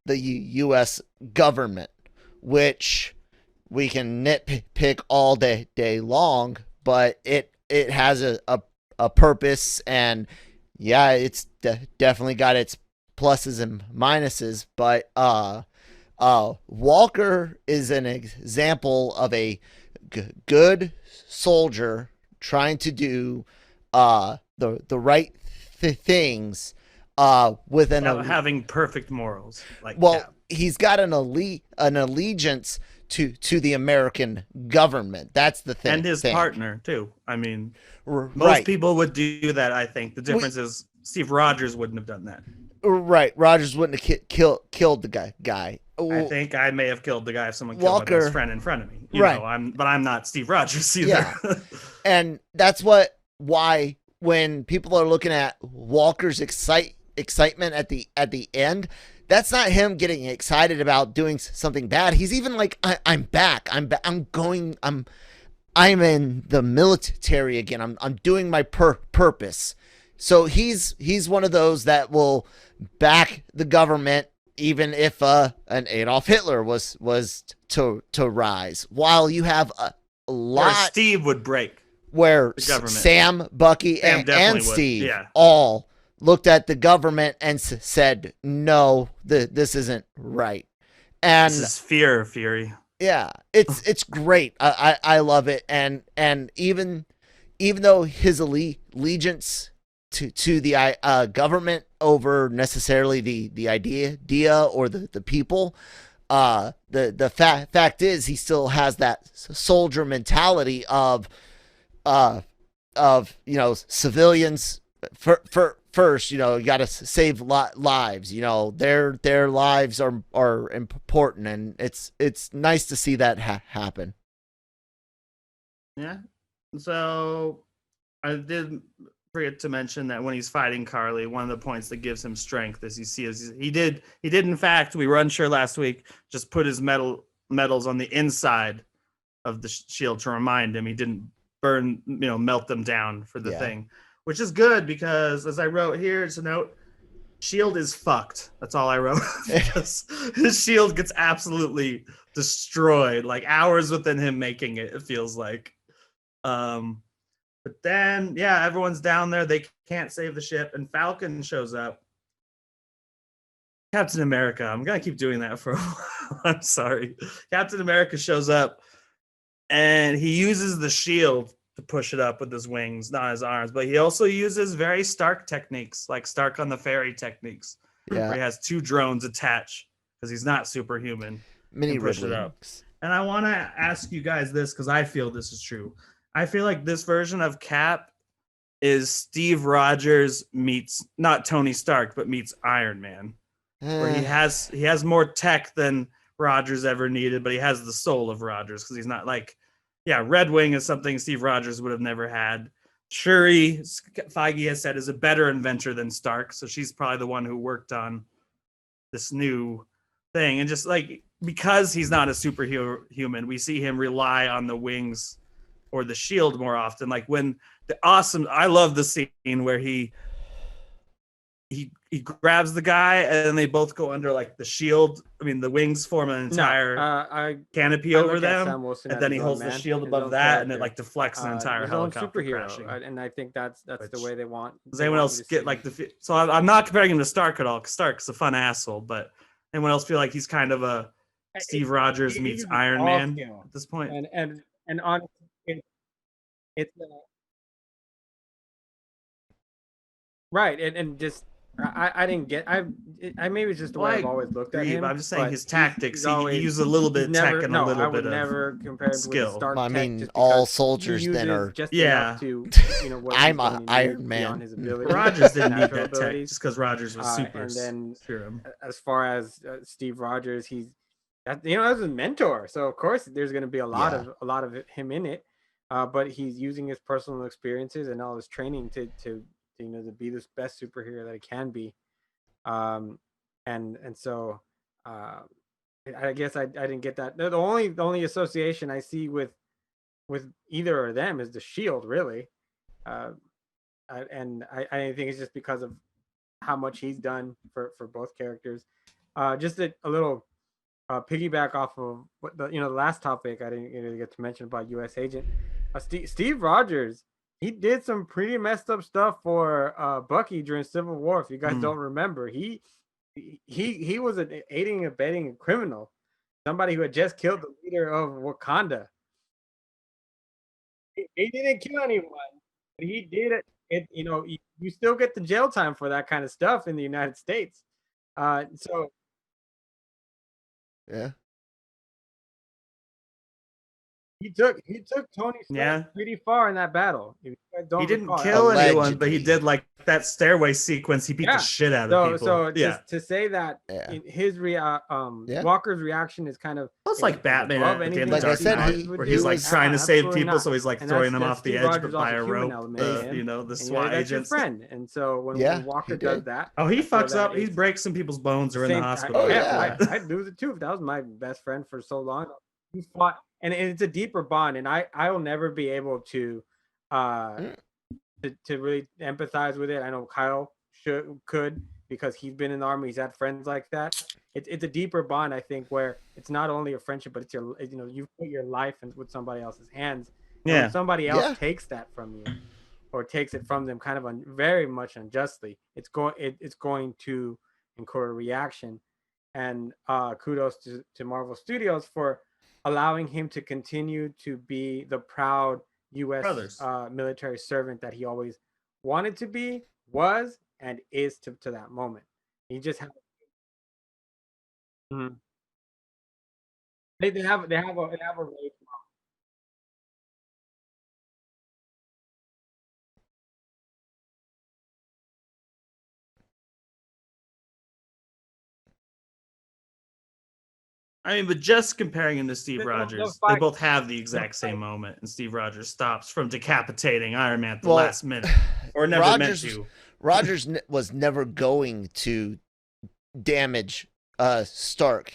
the U.S. government, which we can nitpick all day long, but it has a purpose, and yeah, it's definitely got its pluses and minuses, but Walker is an example of a good soldier trying to do the right things within having perfect morals. He's got an allegiance to the American government. That's the thing. And his partner too. I mean, most people would do that. I think the difference is Steve Rogers wouldn't have done that. Right. Rogers wouldn't have killed the guy. I think I may have killed the guy if someone killed my best friend in front of me. You know, I'm not Steve Rogers either. Yeah. And that's why when people are looking at Walker's excitement at the end, that's not him getting excited about doing something bad. He's even like, I'm back. I'm in the military again. I'm doing my purpose. So he's one of those that will back the government, even if an Adolf Hitler was to rise. While you have a lot, or Steve would break, where Sam, Bucky, and Steve all looked at the government and said, "No, this isn't right." And this is fear, fury. Yeah, it's great. I love it, and even though his allegiance to the government over necessarily the idea or the people, the fact is he still has that soldier mentality of civilians first. You got to save lives. Their lives are important, and it's nice to see that happen. Yeah. So I did forget to mention that when he's fighting Carly, one of the points that gives him strength is he did in fact, we were unsure last week, just put his medals on the inside of the shield to remind him he didn't burn, melt them down for the thing, which is good because, as I wrote here, it's a note, shield is fucked. That's all I wrote. Because his shield gets absolutely destroyed, like hours within him making it feels like. But then, everyone's down there. They can't save the ship, and Falcon shows up. Captain America. I'm going to keep doing that for a while. I'm sorry. Captain America shows up, and he uses the shield to push it up with his wings, not his arms. But he also uses very Stark techniques, like Stark on the Ferry techniques, where he has two drones attached because he's not superhuman. Mini push it up. And I want to ask you guys this because I feel this is true. I feel like this version of Cap is Steve Rogers meets not Tony Stark, but meets Iron Man, where he has more tech than Rogers ever needed, but he has the soul of Rogers because he's not like, Red Wing is something Steve Rogers would have never had. Shuri, Feige has said, is a better inventor than Stark, so she's probably the one who worked on this new thing. And just like because he's not a superhuman, we see him rely on the wings or the shield more often. Like when I love the scene where he grabs the guy and they both go under like the shield. I mean, the wings form an entire canopy over them, and then he holds the shield above that, and it like deflects an entire helicopter crashing. And I think that's the way they want. Does anyone else get like so I'm not comparing him to Stark at all, because Stark's a fun asshole, but anyone else feel like he's kind of a Steve Rogers meets Iron Man at this point? And on it's right, and just I didn't get I maybe it's just the way I've always looked at him. I'm just saying his tactics. He uses a little bit of tech and a little bit of never compare skill. With Stark I mean, all soldiers then are just to, I'm an Iron Man. Rogers didn't need that tech just because Rogers was super. And then as far as Steve Rogers, he's as a mentor, so of course there's going to be a lot of him in it. But he's using his personal experiences and all his training to be the best superhero that he can be. And so I guess I didn't get that. The only association I see with either of them is the shield, really. And I think it's just because of how much he's done for both characters. Just a little piggyback off of what the last topic I didn't get to mention about U.S. Agent. Steve Rogers, he did some pretty messed up stuff for Bucky during Civil War. If you guys don't remember, he was an aiding and abetting criminal, somebody who had just killed the leader of Wakanda. He didn't kill anyone, but he did it. You still get the jail time for that kind of stuff in the United States. So yeah. He took Tony Stark pretty far in that battle. He didn't kill anyone, but he did like that stairway sequence. He beat the shit out of people. So to say that his Walker's reaction is kind of it's like Batman at the end of Dark Knight, where he's like trying to save people, so he's like throwing them off the edge by a rope. The SWAT agents. Your friend, and so when Walker does that, he fucks up. He breaks some people's bones or in the hospital. I'd lose it too if that was my best friend for so long. He fought. And it's a deeper bond, and I will never be able to really empathize with it. I know Kyle could because he's been in the army, he's had friends like that. It's a deeper bond, I think, where it's not only a friendship, but it's you put your life with somebody else's hands. And when somebody else takes that from you, or takes it from them, kind of very much unjustly, it's going to incur a reaction. And kudos to Marvel Studios for allowing him to continue to be the proud U.S. Military servant that he always wanted to be, was, and is to that moment. He just had. Mm-hmm. They have a race. I mean, but just comparing him to Steve Rogers, they both have the exact same moment, and Steve Rogers stops from decapitating Iron Man at the last minute, or never meant to. Rogers was never going to damage Stark.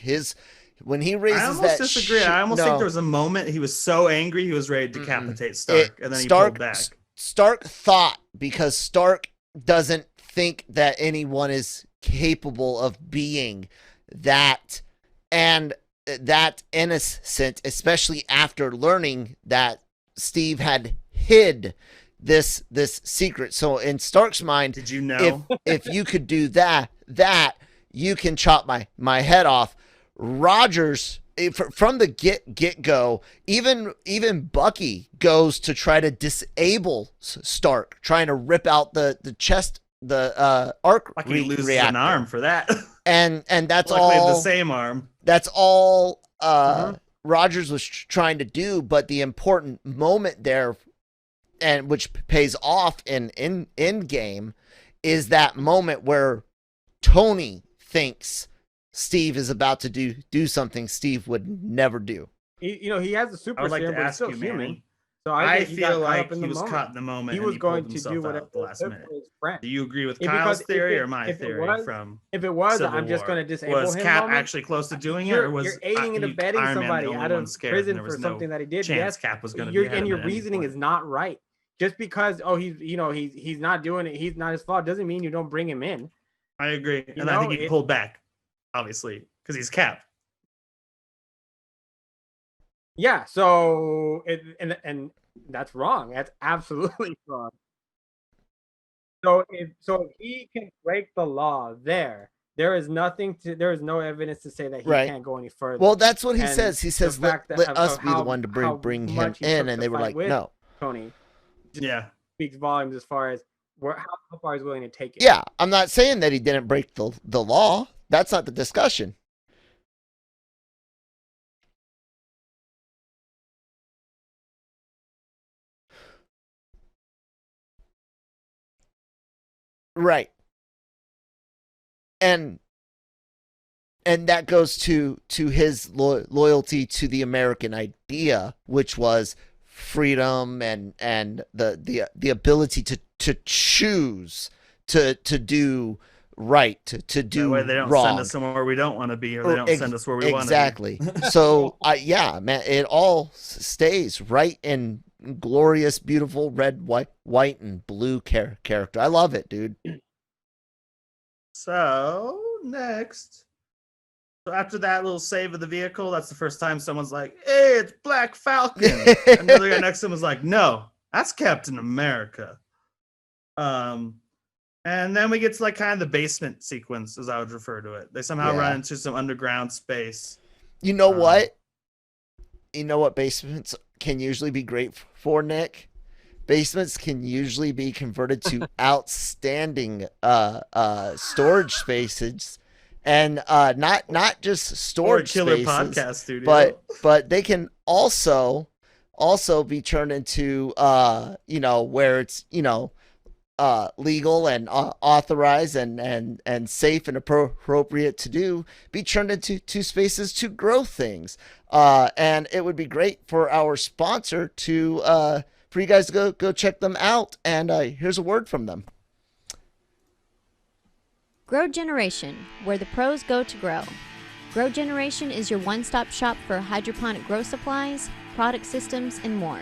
When he raises that, I almost disagree. I almost think there was a moment he was so angry he was ready to decapitate Stark, and then he pulled back. Stark thought, because Stark doesn't think that anyone is capable of being that, and that innocent, especially after learning that Steve had hid this secret. So in Stark's mind, did you know if you could do that you can chop my head off. Rogers, from the get go, even Bucky goes to try to disable Stark, trying to rip out the chest, the arc Bucky loses an arm for that, and that's luckily all the same arm. That's all Rogers was trying to do. But the important moment there, and which pays off in Endgame, is that moment where Tony thinks Steve is about to do something Steve would never do. He has the super serum, but he's still human. Manny. So I feel like he was caught in the moment. He was going to do whatever the last minute. Do you agree with Kyle's theory or my theory? If it was, I'm just going to disable him. Was Cap actually close to doing it, or was you're aiding and abetting somebody out of prison for something that he did? Yes, Cap was going to be. And your reasoning is not right. Just because he's not doing it, he's not his fault, doesn't mean you don't bring him in. I agree, and I think he pulled back, obviously, because he's Cap. Yeah, so and that's wrong. That's absolutely wrong. So if he can break the law, there is no evidence to say that he can't go any further. Well, that's what he says. He says let us be the one to bring him in, and they were like, no. Tony. Yeah, speaks volumes as far as how far he's willing to take it. Yeah, I'm not saying that he didn't break the law. That's not the discussion. Right. And that goes to his loyalty to the American idea, which was freedom and the ability to choose to do right, to do that way they don't wrong. Send us somewhere we don't want to be, or they don't send us where we want to be. Exactly. So man, it all stays right in glorious, beautiful red, white, and blue character. I love it, dude. So next, after that little save of the vehicle, that's the first time someone's like, "Hey, it's Black Falcon." And the other guy next to him was like, "No, that's Captain America." And then we get to like kind of the basement sequence, as I would refer to it. They somehow run into some underground space. You know what? You know what basements can usually be great for, Nick? Basements can usually be converted to outstanding storage spaces, and not just storage or a killer spaces, podcast studio, but they can also also be turned into, where it's, legal and authorized and safe and appropriate to do, be turned into spaces to grow things. And it would be great for our sponsor for you guys to go check them out. And here's a word from them. Grow Generation, where the pros go to grow. Grow Generation is your one-stop shop for hydroponic grow supplies, product systems, and more.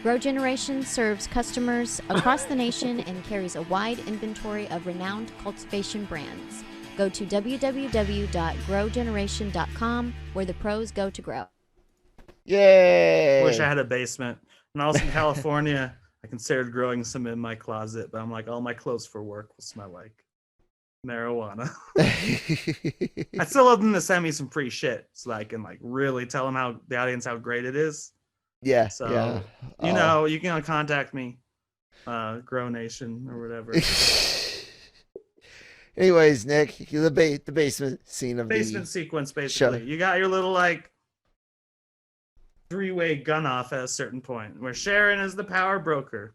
Grow Generation serves customers across the nation and carries a wide inventory of renowned cultivation brands. Go to www.growgeneration.com, where the pros go to grow. Yay! Wish I had a basement. When I was in California, I considered growing some in my closet, but I'm like, all my clothes for work will smell like marijuana. I still love them to send me some free shit so I can really tell them the audience how great it is. Yeah. So yeah. You can contact me, Grow Nation or whatever. Anyways, Nick, the basement scene of basement sequence, basically. You got your little three-way gun off at a certain point where Sharon is the power broker.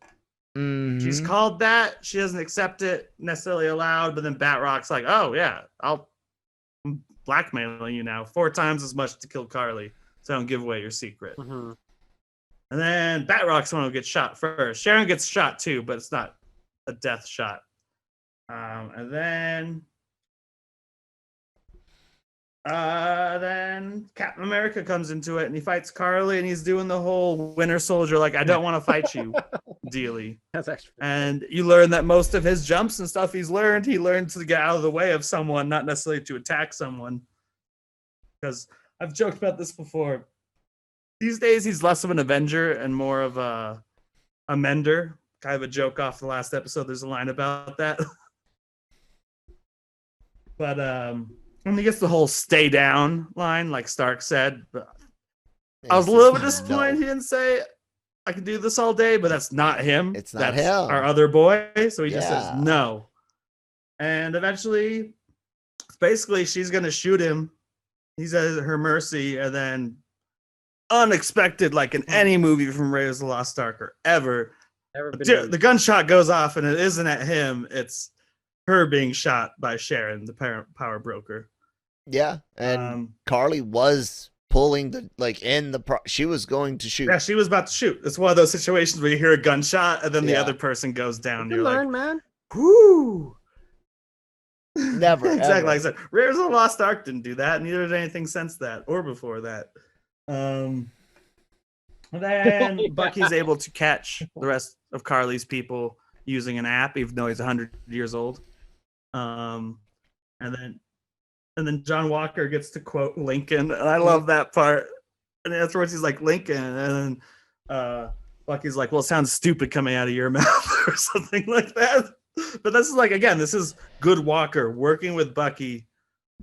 Mm-hmm. She's called that. She doesn't accept it necessarily aloud, but then Batrock's like, "Oh yeah, I'm blackmailing you now 4 times as much to kill Carly, so don't give away your secret." Mm-hmm. And then Batrock's the one who gets shot first. Sharon gets shot too, but it's not a death shot. And then Captain America comes into it and he fights Carly and he's doing the whole Winter Soldier, I don't want to fight you dealy. That's actually. And you learn that most of his jumps and stuff he learned to get out of the way of someone, not necessarily to attack someone. Because I've joked about this before. These days he's less of an Avenger and more of a mender. Kind of a joke off the last episode. There's a line about that. But when he gets the whole stay down line, like Stark said, I was a little bit disappointed he didn't say I can do this all day, but that's not him. It's not that's him. Our other boy. So he just says no. And eventually, basically, she's going to shoot him. He's at her mercy. And then unexpected, like in any movie from Raiders of the Lost Ark or ever, the gunshot goes off and it isn't at him. It's her being shot by Sharon, the power broker. Yeah, and Carly was pulling she was going to shoot. Yeah, she was about to shoot. It's one of those situations where you hear a gunshot and then the other person goes down. You're like, man. Whoo! Never. Exactly. Ever. Like I said, Raiders of the Lost Ark didn't do that. Neither did anything since that or before that. And then Bucky's able to catch the rest of Carly's people using an app, even though he's 100 years old. And then John Walker gets to quote Lincoln, and I love that part. And afterwards, he's like, Lincoln, and then Bucky's like, well, it sounds stupid coming out of your mouth or something like that. But this is this is good Walker working with Bucky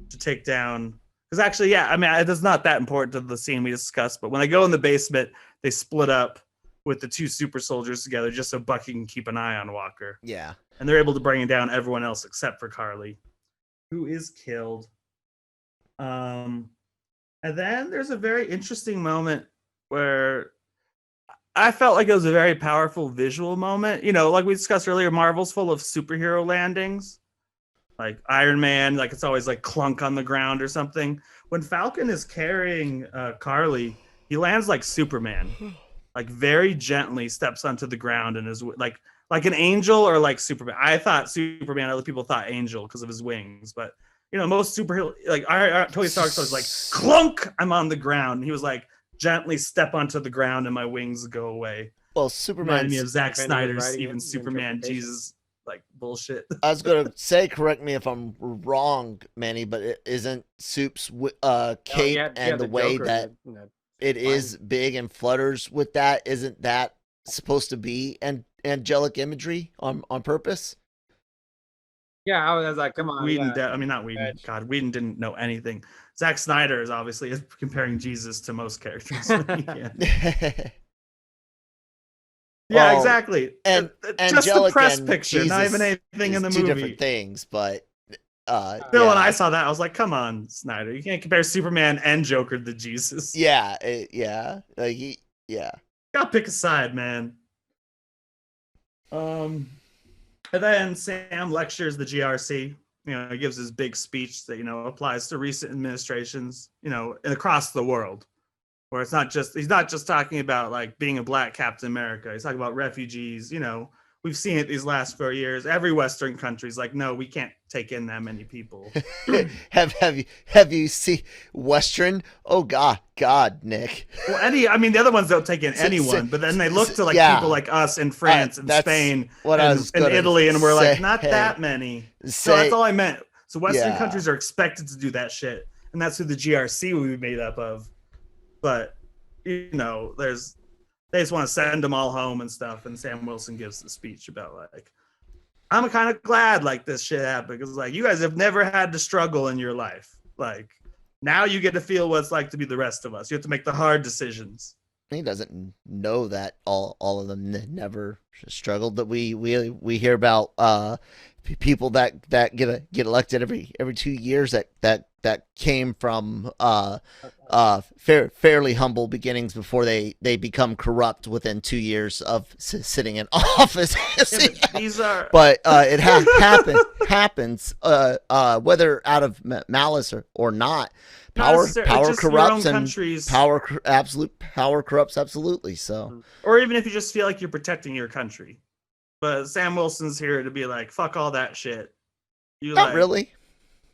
to take down. Because actually, it's not that important to the scene we discussed. But when they go in the basement, they split up with the 2 super soldiers together just so Bucky can keep an eye on Walker. Yeah. And they're able to bring down everyone else except for Carly, who is killed. And then there's a very interesting moment where I felt like it was a very powerful visual moment. Like we discussed earlier, Marvel's full of superhero landings. Like Iron Man, it's always clunk on the ground or something. When Falcon is carrying Carly, he lands like Superman. Very gently steps onto the ground and is like an angel or like Superman. I thought Superman, other people thought angel because of his wings. But, most superhero, Tony Stark was like, clunk, I'm on the ground. And he was like, gently step onto the ground and my wings go away. Well, Superman. Reminded me of Zack Snyder's even Superman, Jesus, bullshit. I was going to say, correct me if I'm wrong, Manny, but isn't Soup's cape and the way Joker, that it is big and flutters with that, isn't that supposed to be angelic imagery on purpose? Yeah, I was like, come on. Not Whedon. God, Whedon didn't know anything. Zack Snyder is obviously comparing Jesus to most characters. Yeah, exactly. And just the press and picture, Jesus not even anything in the movie. 2 different things, but Bill, when I saw that, I was like, "Come on, Snyder! You can't compare Superman and Joker to Jesus." Yeah. Gotta pick a side, man. And then Sam lectures the GRC. He gives his big speech that applies to recent administrations, across the world, where he's not just talking about like being a black Captain America. He's talking about refugees. We've seen it these last 4 years. Every Western country's like, no, we can't take in that many people. have you seen Western? Oh God, Nick. Well, the other ones don't take in anyone, but then they look to people like us in France and Spain and Italy, and we're like, not that many. So that's all I meant. So Western countries are expected to do that shit, and that's who the GRC will be made up of. But they just want to send them all home and stuff. And Sam Wilson gives the speech about like, I'm kind of glad like this shit happened because like you guys have never had to struggle in your life. Like now you get to feel what it's like to be the rest of us. You have to make the hard decisions. He doesn't know that all of them never struggled. That we hear about people that get elected every 2 years that came from fairly humble beginnings before they become corrupt within 2 years of sitting in office. But it happens whether out of malice or not. Power corrupts, and power corrupts absolutely. So, or even if you just feel like you're protecting your country, but Sam Wilson's here to be like, fuck all that shit. Not really.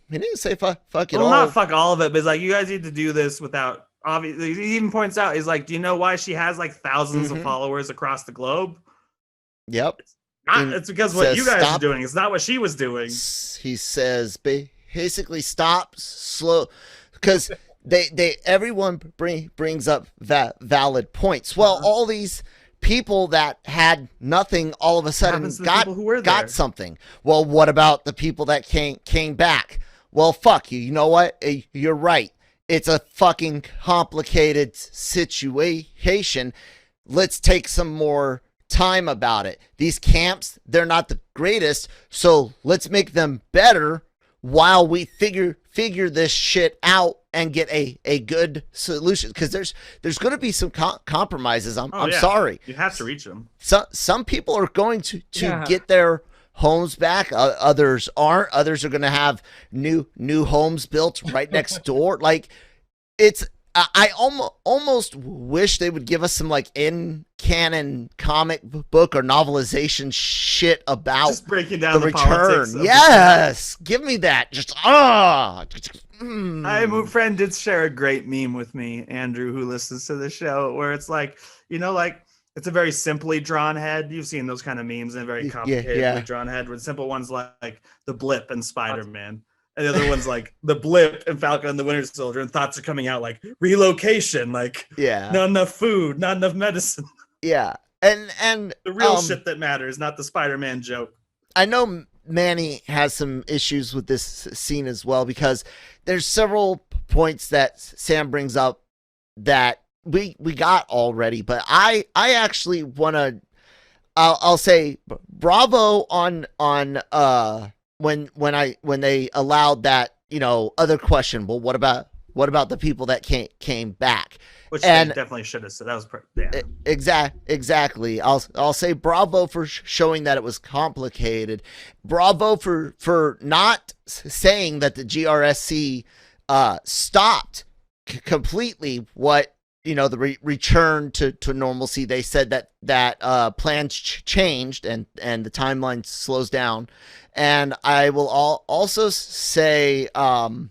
He didn't say fuck it all. Well, not fuck all of it, but it's like you guys need to do this without. Obviously, he even points out, he's like, do you know why she has like thousands of followers across the globe? Yep. It's because what you guys are doing. It's not what she was doing. He says basically stop, slow. Because everyone brings up valid points. Well, all these people that had nothing all of a sudden got something. Well, what about the people that came back? Well, fuck you. You know what? You're right. It's a fucking complicated situation. Let's take some more time about it. These camps, they're not the greatest, so let's make them better while we figure this shit out and get a good solution, because there's going to be some compromises. I'm sorry. You have to reach them. Some people are going to get their homes back. Others aren't. Others are going to have new homes built right next door. Like I almost wish they would give us some like in canon comic book or novelization shit about just breaking down the return. Yes, give me that. Just My friend did share a great meme with me, Andrew, who listens to the show, where it's like, like it's a very simply drawn head. You've seen those kind of memes, and a very complicatedly drawn head with simple ones like the blip and Spider-Man. And the other one's like the blip and Falcon and the Winter Soldier, and thoughts are coming out like relocation, like not enough food, not enough medicine. Yeah. And the real shit that matters, not the Spider-Man joke. I know Manny has some issues with this scene as well, because there's several points that Sam brings up that we got already, but I actually want to I'll say bravo on when they allowed that, other question. Well, what about the people that came back? Which they definitely should have said. That was exactly. I'll say bravo for showing that it was complicated. Bravo for not saying that the GRSC stopped completely what the return to normalcy. They said that plans changed and the timeline slows down. And I will also say that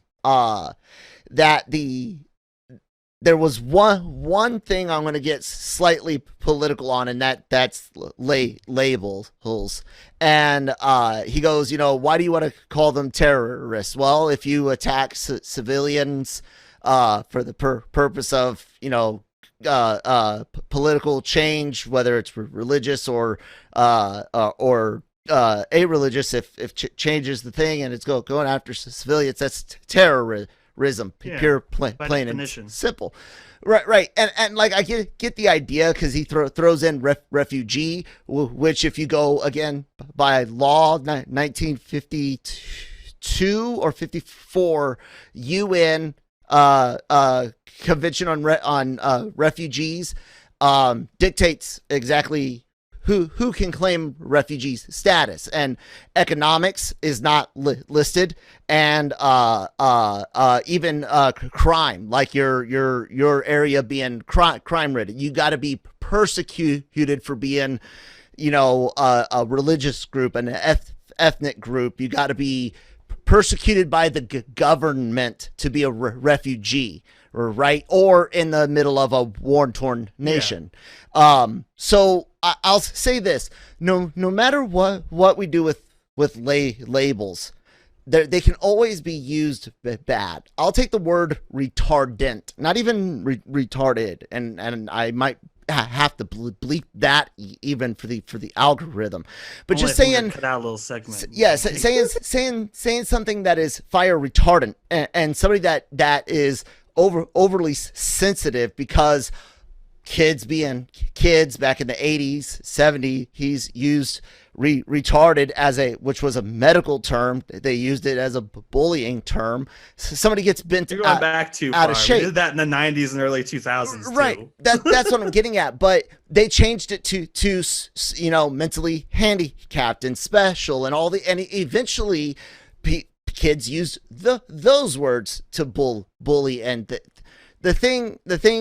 there was one thing I'm going to get slightly political on, and that's labels. And he goes, why do you want to call them terrorists? Well, if you attack civilians for the purpose of political change, whether it's religious or a-religious, if change is the thing and it's going after civilians, that's terrorism, pure plain and simple. Right. And like I get the idea, because he throws in refugee, which if you go again by law 1952 or 54 UN Convention on refugees, dictates exactly who can claim refugee status, and economics is not listed, and even crime, like your area being crime ridden. You got to be persecuted for being, a religious group, an ethnic group. You got to be persecuted by the government to be a refugee, right? Or in the middle of a war-torn nation. Yeah. So I'll say this: no matter what we do with labels, they can always be used bad. I'll take the word retardant, not even retarded, and I might have to bleep that even for the algorithm, but just saying, cut out a little segment. Yeah, saying something that is fire retardant, and somebody that is overly sensitive because kids being kids back in the 80s, 70s, he's used retarded which was a medical term. They used it as a bullying term. Somebody gets bent You're going back too out far. of shape. We did that in the 90s and early 2000s right too. That's what I'm getting at. But they changed it to mentally handicapped and special and and eventually kids used those words to bully. And the thing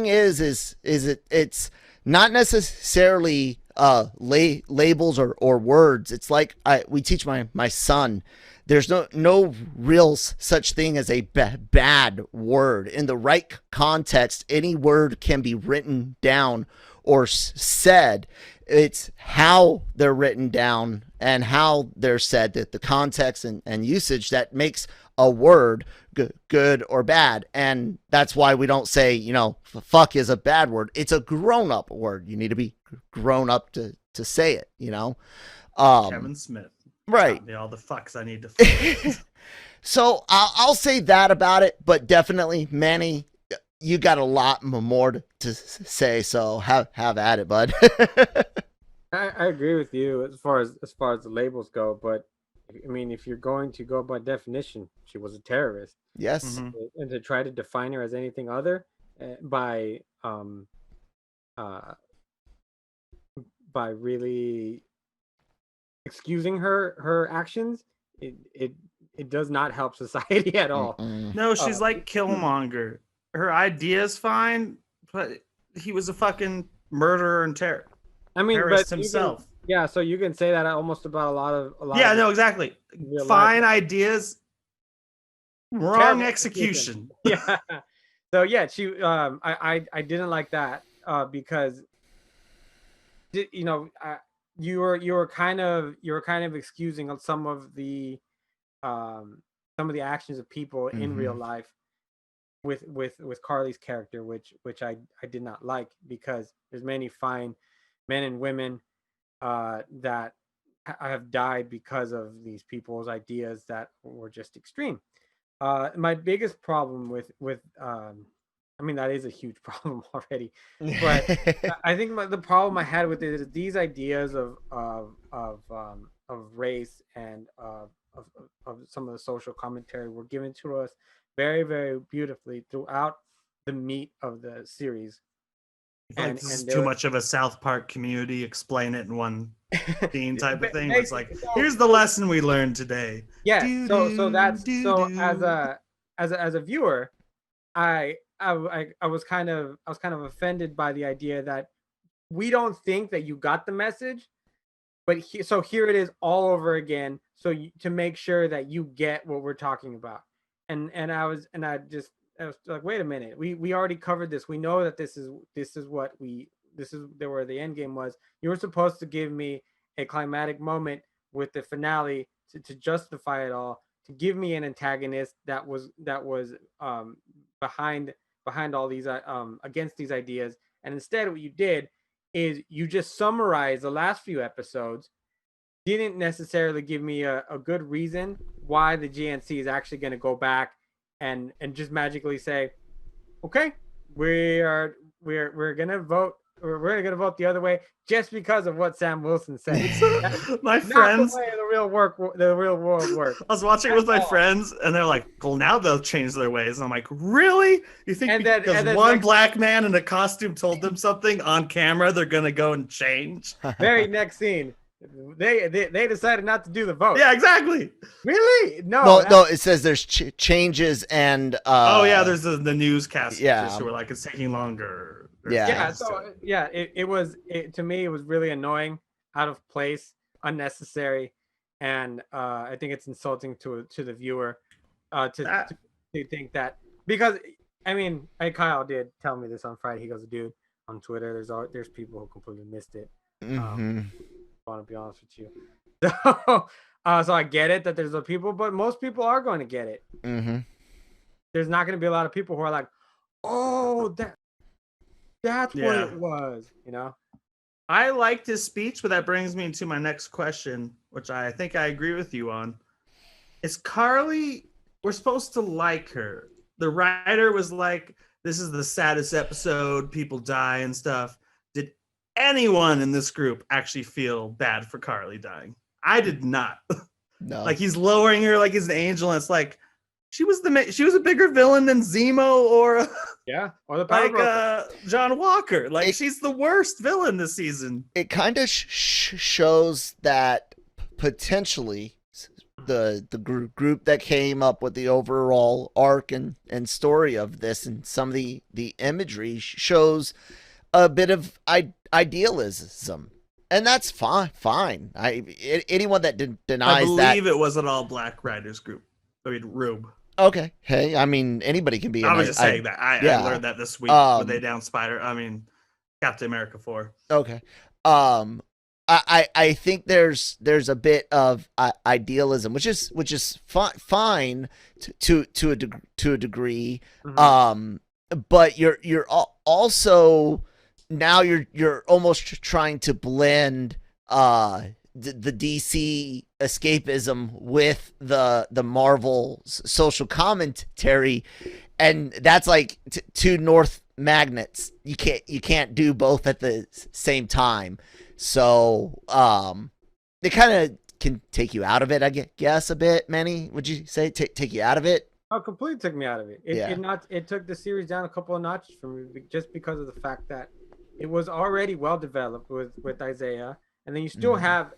is it's not necessarily labels or words. It's like we teach my son, there's no real such thing as a bad word. In the right context, any word can be written down or said. It's how they're written down and how they're said, that the context and usage that makes a word good or bad. And that's why we don't say, fuck is a bad word. It's a grown-up word. You need to be grown up to say it, Kevin Smith. Right. All the fucks I need to fuck. So I'll say that about it, but definitely, Manny, you got a lot more to say, so have at it, bud. I agree with you as far as the labels go, but I mean, if you're going to go by definition, she was a terrorist. Yes. Mm-hmm. And to try to define her as anything other by really excusing her actions, it does not help society at all. No, she's like Killmonger. Her idea is fine, but he was a fucking murderer and terrorist himself. So you can say that almost about a lot of no, exactly. Fine ideas, wrong execution. Yeah. So yeah, she I didn't like that because you were kind of excusing some of the actions of people in real life with Carly's character, which I did not like, because there's many fine men and women that have died because of these people's ideas that were just extreme. My biggest problem with I mean, that is a huge problem already, but I think the problem I had with it is these ideas of race and of some of the social commentary were given to us very, very beautifully throughout the meat of the series. And this is too much of a South Park Community explain it in one scene type of thing. It's like, here's the lesson we learned today. Yeah. As a viewer, I was kind of offended by the idea that we don't think that you got the message, but here it is all over again. So to make sure that you get what we're talking about, and I was like, wait a minute, we already covered this. We know that this is where the end game was. You were supposed to give me a climatic moment with the finale to justify it all, to give me an antagonist that was behind all these against these ideas. And instead what you did is you just summarized the last few episodes, didn't necessarily give me a good reason why the GNC is actually going to go back and just magically say, okay, we're gonna vote we're gonna vote the other way just because of what Sam Wilson said. My friends, the way the real world works. I was watching it with my friends, and they're like, "Well, now they'll change their ways." And I'm like, "Really? You think because one black man in a costume told them something on camera, they're gonna go and change?" Very next scene. They decided not to do the vote. Yeah, exactly. Really? No. It says there's changes and. There's the newscasters who are like, it's taking longer. Yeah. It was to me. It was really annoying, out of place, unnecessary, and I think it's insulting to the viewer to think that, because I mean, Kyle did tell me this on Friday. He goes, "Dude, on Twitter, there's people who completely missed it." I want to be honest with you. So I get it that there's those people, but most people are going to get it. There's not going to be a lot of people who are like, "Oh, that's what it was," you know. I liked his speech, but that brings me to my next question, which I think I agree with you on. Is Carly, we're supposed to like her. The writer was like, "This is the saddest episode, people die and stuff." Did anyone in this group actually feel bad for Carly dying? I did not. No. Like, he's lowering her like he's an angel, and it's like, she was a bigger villain than Zemo or the Power Broker. John Walker. Like, she's the worst villain this season. It kind of shows that potentially the group that came up with the overall arc and story of this, and some of the imagery shows a bit of idealism, and that's fine. Anyone that denies that, I believe it was an all black writers group. I mean, Rube. Okay. Hey, I mean, anybody can be. I was just saying that. I learned that this week when they down Captain America 4. Okay. I think there's a bit of idealism, which is fine to a degree. But you're also now you're almost trying to blend the DC escapism with the Marvel social commentary, and that's like two north magnets. You can't do both at the same time. So it kind of can take you out of it, I guess, a bit. Manny, would you say take you out of it? Oh, completely took me out of it. It took the series down a couple of notches for me, just because of the fact that it was already well developed with Isaiah, and then you still have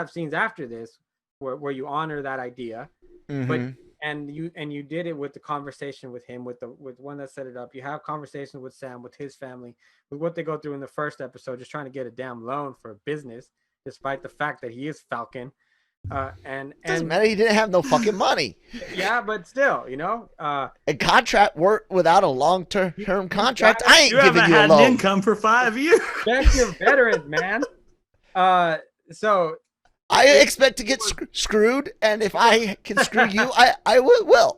scenes after this where you honor that idea, but you did it with the conversation with him, with one that set it up. You have conversations with Sam, with his family, with what they go through in the first episode, just trying to get a damn loan for a business, despite the fact that he is Falcon. And doesn't matter. He didn't have no fucking money. Yeah, but still, you know, a contract work without a long-term contract. I ain't giving you a loan. An income for 5 years. Check your veterans, man. So I expect to get screwed, and if I can screw you, I will.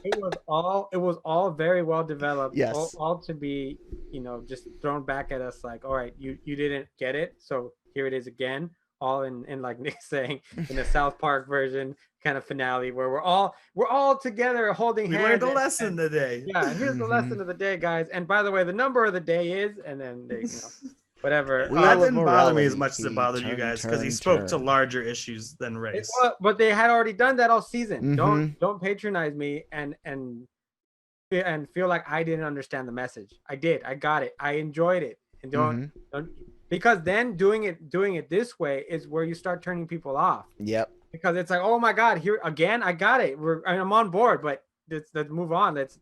it was all very well developed. Yes. All to be, just thrown back at us like, all right, you didn't get it, so here it is again. All in like Nick's saying, in the South Park version kind of finale, where we're all together holding hands. We learned a lesson today. Yeah, here's the lesson of the day, guys. And by the way, the number of the day is, and then they, whatever. That didn't bother me as much as it bothered you guys, because he spoke to larger issues than race. But they had already done that all season. Don't patronize me and feel like I didn't understand the message. I did. I got it. I enjoyed it. And don't because then doing it this way is where you start turning people off. Yep. Because it's like, oh my God, here again, I got it. I'm on board, but let's move on. Let's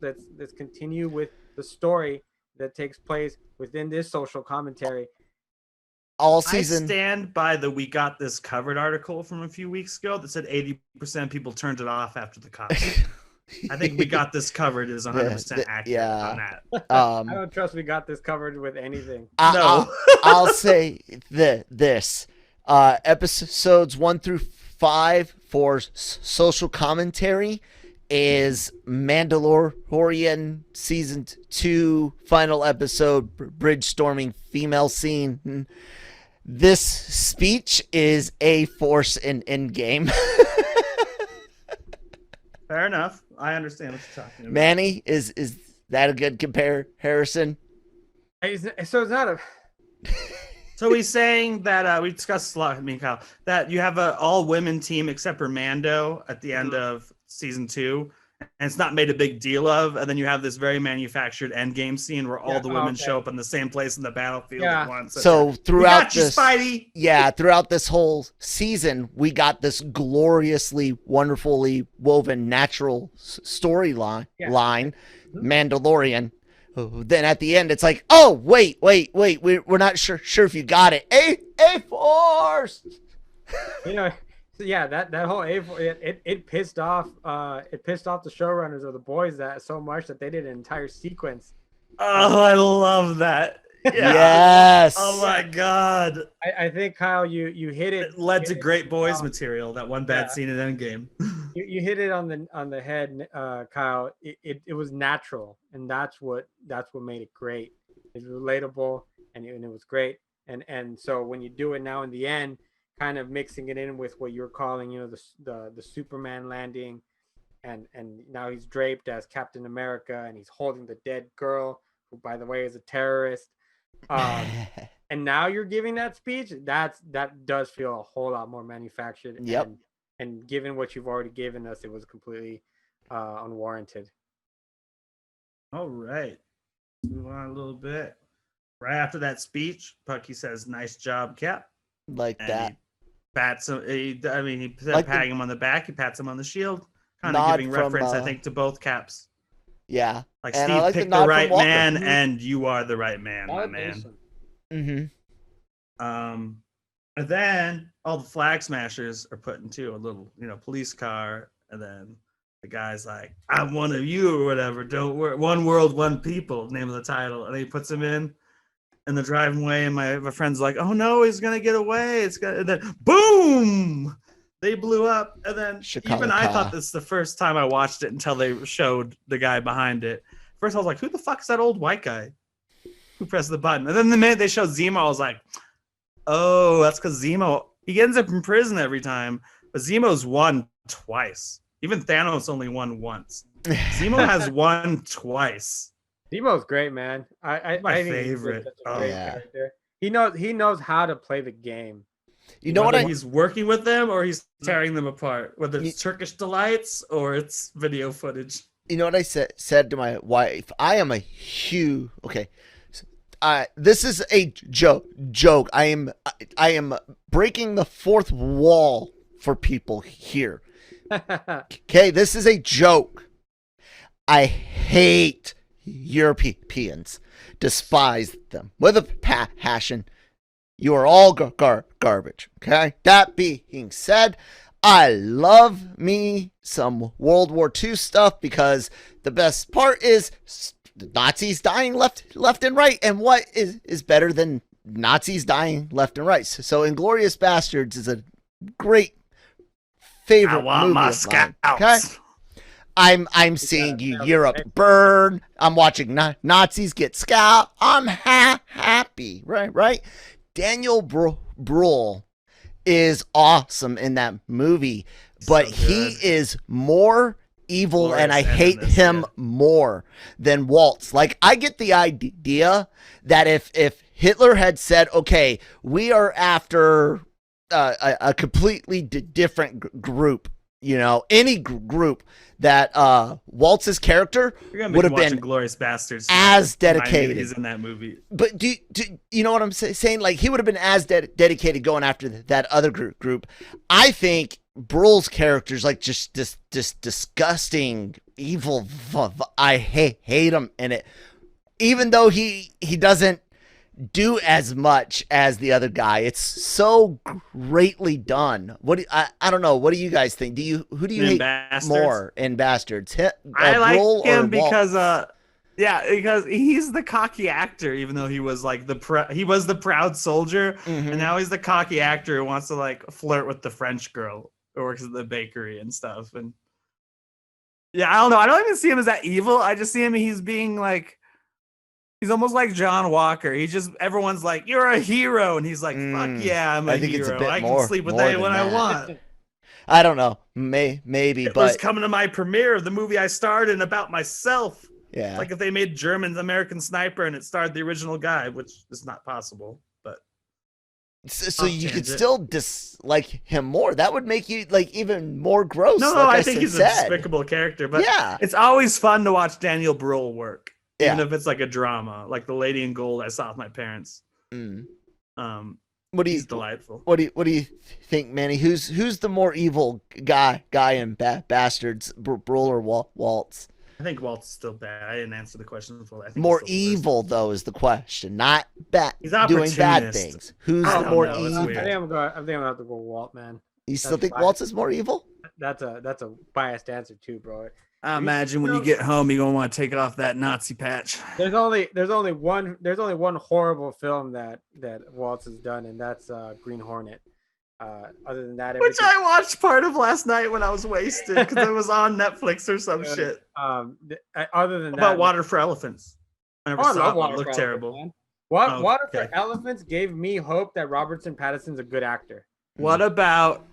continue with the story that takes place within this social commentary. All season. I stand by the "We Got This Covered" article from a few weeks ago that said 80% of people turned it off after the cops. I think "We Got This Covered" is 100% accurate on that. I don't trust "We Got This Covered" with anything. No. I'll say this. Episodes 1 through 5 for social commentary is Mandalorian season 2 final episode, bridge storming female scene. This speech is A-Force in Endgame. Fair enough. I understand what you're talking about. Manny, is that a good comparison? So it's not a. So he's saying that we discussed a lot, me and Kyle, that you have an all-women team except for Mando at the end of season 2, and it's not made a big deal of, and then you have this very manufactured endgame scene where all the women show up in the same place in the battlefield at once. So throughout this, Spidey. Yeah, throughout this whole season, we got this gloriously, wonderfully woven, natural storyline. Mandalorian. Then at the end, it's like, oh, wait, we're not sure if you got it. A-Force! That whole A-Force, it pissed off the showrunners or the boys that so much that they did an entire sequence. Oh, I love that. Yeah. Yes. Oh my God. I think, Kyle, you hit it. It led to great boys material. That one bad scene in Endgame. You hit it on the head, Kyle. It was natural, and that's what made it great. It's relatable, and it was great. And so when you do it now in the end, kind of mixing it in with what you're calling, the Superman landing, and now he's draped as Captain America, and he's holding the dead girl, who, by the way, is a terrorist. And now you're giving that speech. That does feel a whole lot more manufactured. Yep. And given what you've already given us, it was completely unwarranted. All right. Let's move on a little bit. Right after that speech, Pucky says, "Nice job, Cap." Like and that. He pats him. He Like patting him on the back. He pats him on the shield. Kind of giving reference, I think, to both Caps. Yeah. Like, Steve picked the right man, and you are the right man, my man. Mm-hmm. And then all the flag smashers are put into a little, police car, and then the guy's like, "I'm one of you," or whatever. Don't worry. One world, one people. Name of the title, and he puts him in the driving way, and my friend's like, "Oh no, he's gonna get away!" And then boom, they blew up, and then even I thought this the first time I watched it until they showed the guy behind it. First, I was like, "Who the fuck is that old white guy who pressed the button?" And then the minute they showed Zemo, I was like, "Oh, that's because Zemo, he ends up in prison every time, but Zemo's won twice. Even Thanos only won once. Zemo has won twice." Zemo's great, man. I think favorite. Character. He knows how to play the game. You know what? He's working with them or he's tearing them apart, whether it's Turkish delights or it's video footage. You know what I said to my wife? I am a huge this is a joke. I am breaking the fourth wall for people here. Okay, this is a joke. I hate Europeans. Despise them with a passion. You are all garbage. Okay? That being said, I love me some World War II stuff because the best part is the Nazis dying left and right. And what is better than Nazis dying left and right? So Inglourious Bastards is a great favorite movie of mine. Okay? I'm seeing Europe burn. I'm watching Nazis get scalped. I'm happy, right? Daniel Bruhl is awesome in that movie, but he is more evil, and I hate him more than Waltz. Like, I get the idea that if Hitler had said, "Okay, we are after a completely different group," any group, that Waltz's character would have been Glorious Bastards as dedicated. He's in that movie. But do you know what I'm saying? Like, he would have been as dedicated going after that other group. I think Bruhl's character's like just this disgusting, evil. I hate him in it, even though he doesn't do as much as the other guy. It's so greatly done. I don't know. What do you guys think? Who do you hate more in Bastards? I like him because because he's the cocky actor, even though he was like he was the proud soldier, and now he's the cocky actor who wants to like flirt with the French girl who works at the bakery and stuff. And yeah, I don't know. I don't even see him as that evil. I just see him. He's being like. He's almost like John Walker. Everyone's like, "You're a hero," and he's like, "Fuck yeah, I'm a hero. I can sleep with anyone I want." I don't know, maybe, Hitler's but coming to my premiere of the movie I starred in about myself. Yeah. Like if they made German's American Sniper and it starred the original guy, which is not possible, but so you could still dislike him more. That would make you like even more gross. No, like I think he's a despicable character, but yeah, it's always fun to watch Daniel Bruhl work, even yeah. if it's like a drama, like The Lady in Gold I saw with my parents. He's delightful. What do you think, Manny? Who's the more evil guy in Bastards, Bruhl or Waltz? I think Walt's is still bad. I didn't answer the question fully. I think more evil though is the question, not doing bad things. Who's the more evil? I think I'm gonna have to go Walt, man. You still think Waltz is more evil? That's a biased answer too, bro. I imagine when you get home, you're gonna want to take off that Nazi patch. There's only one horrible film that Waltz has done, and that's Green Hornet. Other than that, which I watched part of last night when I was wasted because it was on Netflix or some shit. Other than about that, Water for Elephants. I never saw it. It looked terrible. Water for Elephants gave me hope that Robertson Pattinson's a good actor. What about?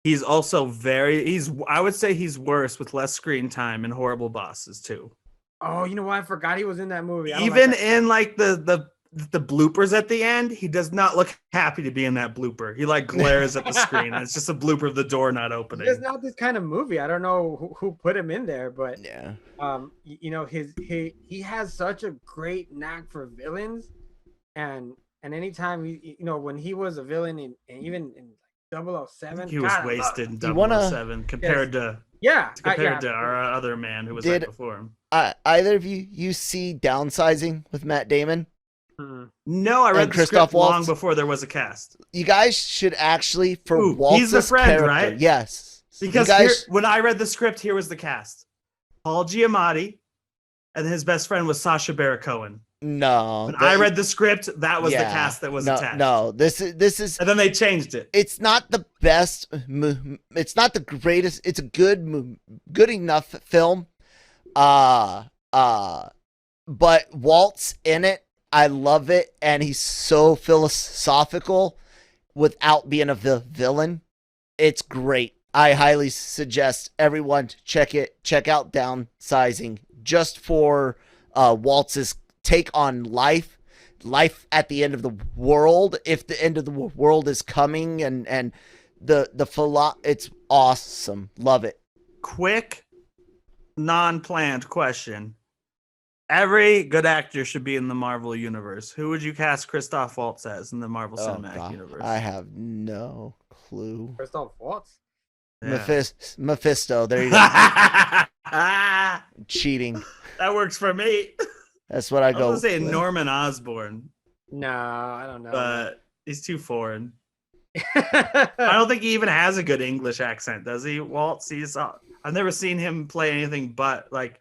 He's also I would say he's worse with less screen time and Horrible Bosses too. Oh, you know what? I forgot he was in that movie. Even in like the bloopers at the end, he does not look happy to be in that blooper. He like glares at the screen. And it's just a blooper of the door not opening. It's not this kind of movie. I don't know who put him in there, but yeah. You know, he has such a great knack for villains, and anytime when he was a villain and even in 007, he was wasted in 007 compared to our other man who was right before him. Either of you see Downsizing with Matt Damon? No, I read the script long before there was a cast. You guys should actually Waltz's he's the friend, character, right? Yes, because when I read the script, here was the cast: Paul Giamatti, and his best friend was Sacha Baron Cohen. No, when I read the script, that was the cast that was attached. No, this is, and then they changed it. It's not the best. It's not the greatest. It's a good enough film. But Walt's in it. I love it, and he's so philosophical without being a villain. It's great. I highly suggest everyone check out Downsizing just for Waltz's take on life at the end of the world, if the end of the world is coming, and it's awesome. Love it. Quick, non-planned question. Every good actor should be in the Marvel universe. Who would you cast Christoph Waltz as in the Marvel Cinematic Universe? I have no clue. Christoph Waltz? Yeah. Mephisto. There you go. Cheating. That works for me. That's what I go. I was going to say Norman Osborn. No, I don't know. But he's too foreign. I don't think he even has a good English accent, does he, Waltz? I've never seen him play anything but like.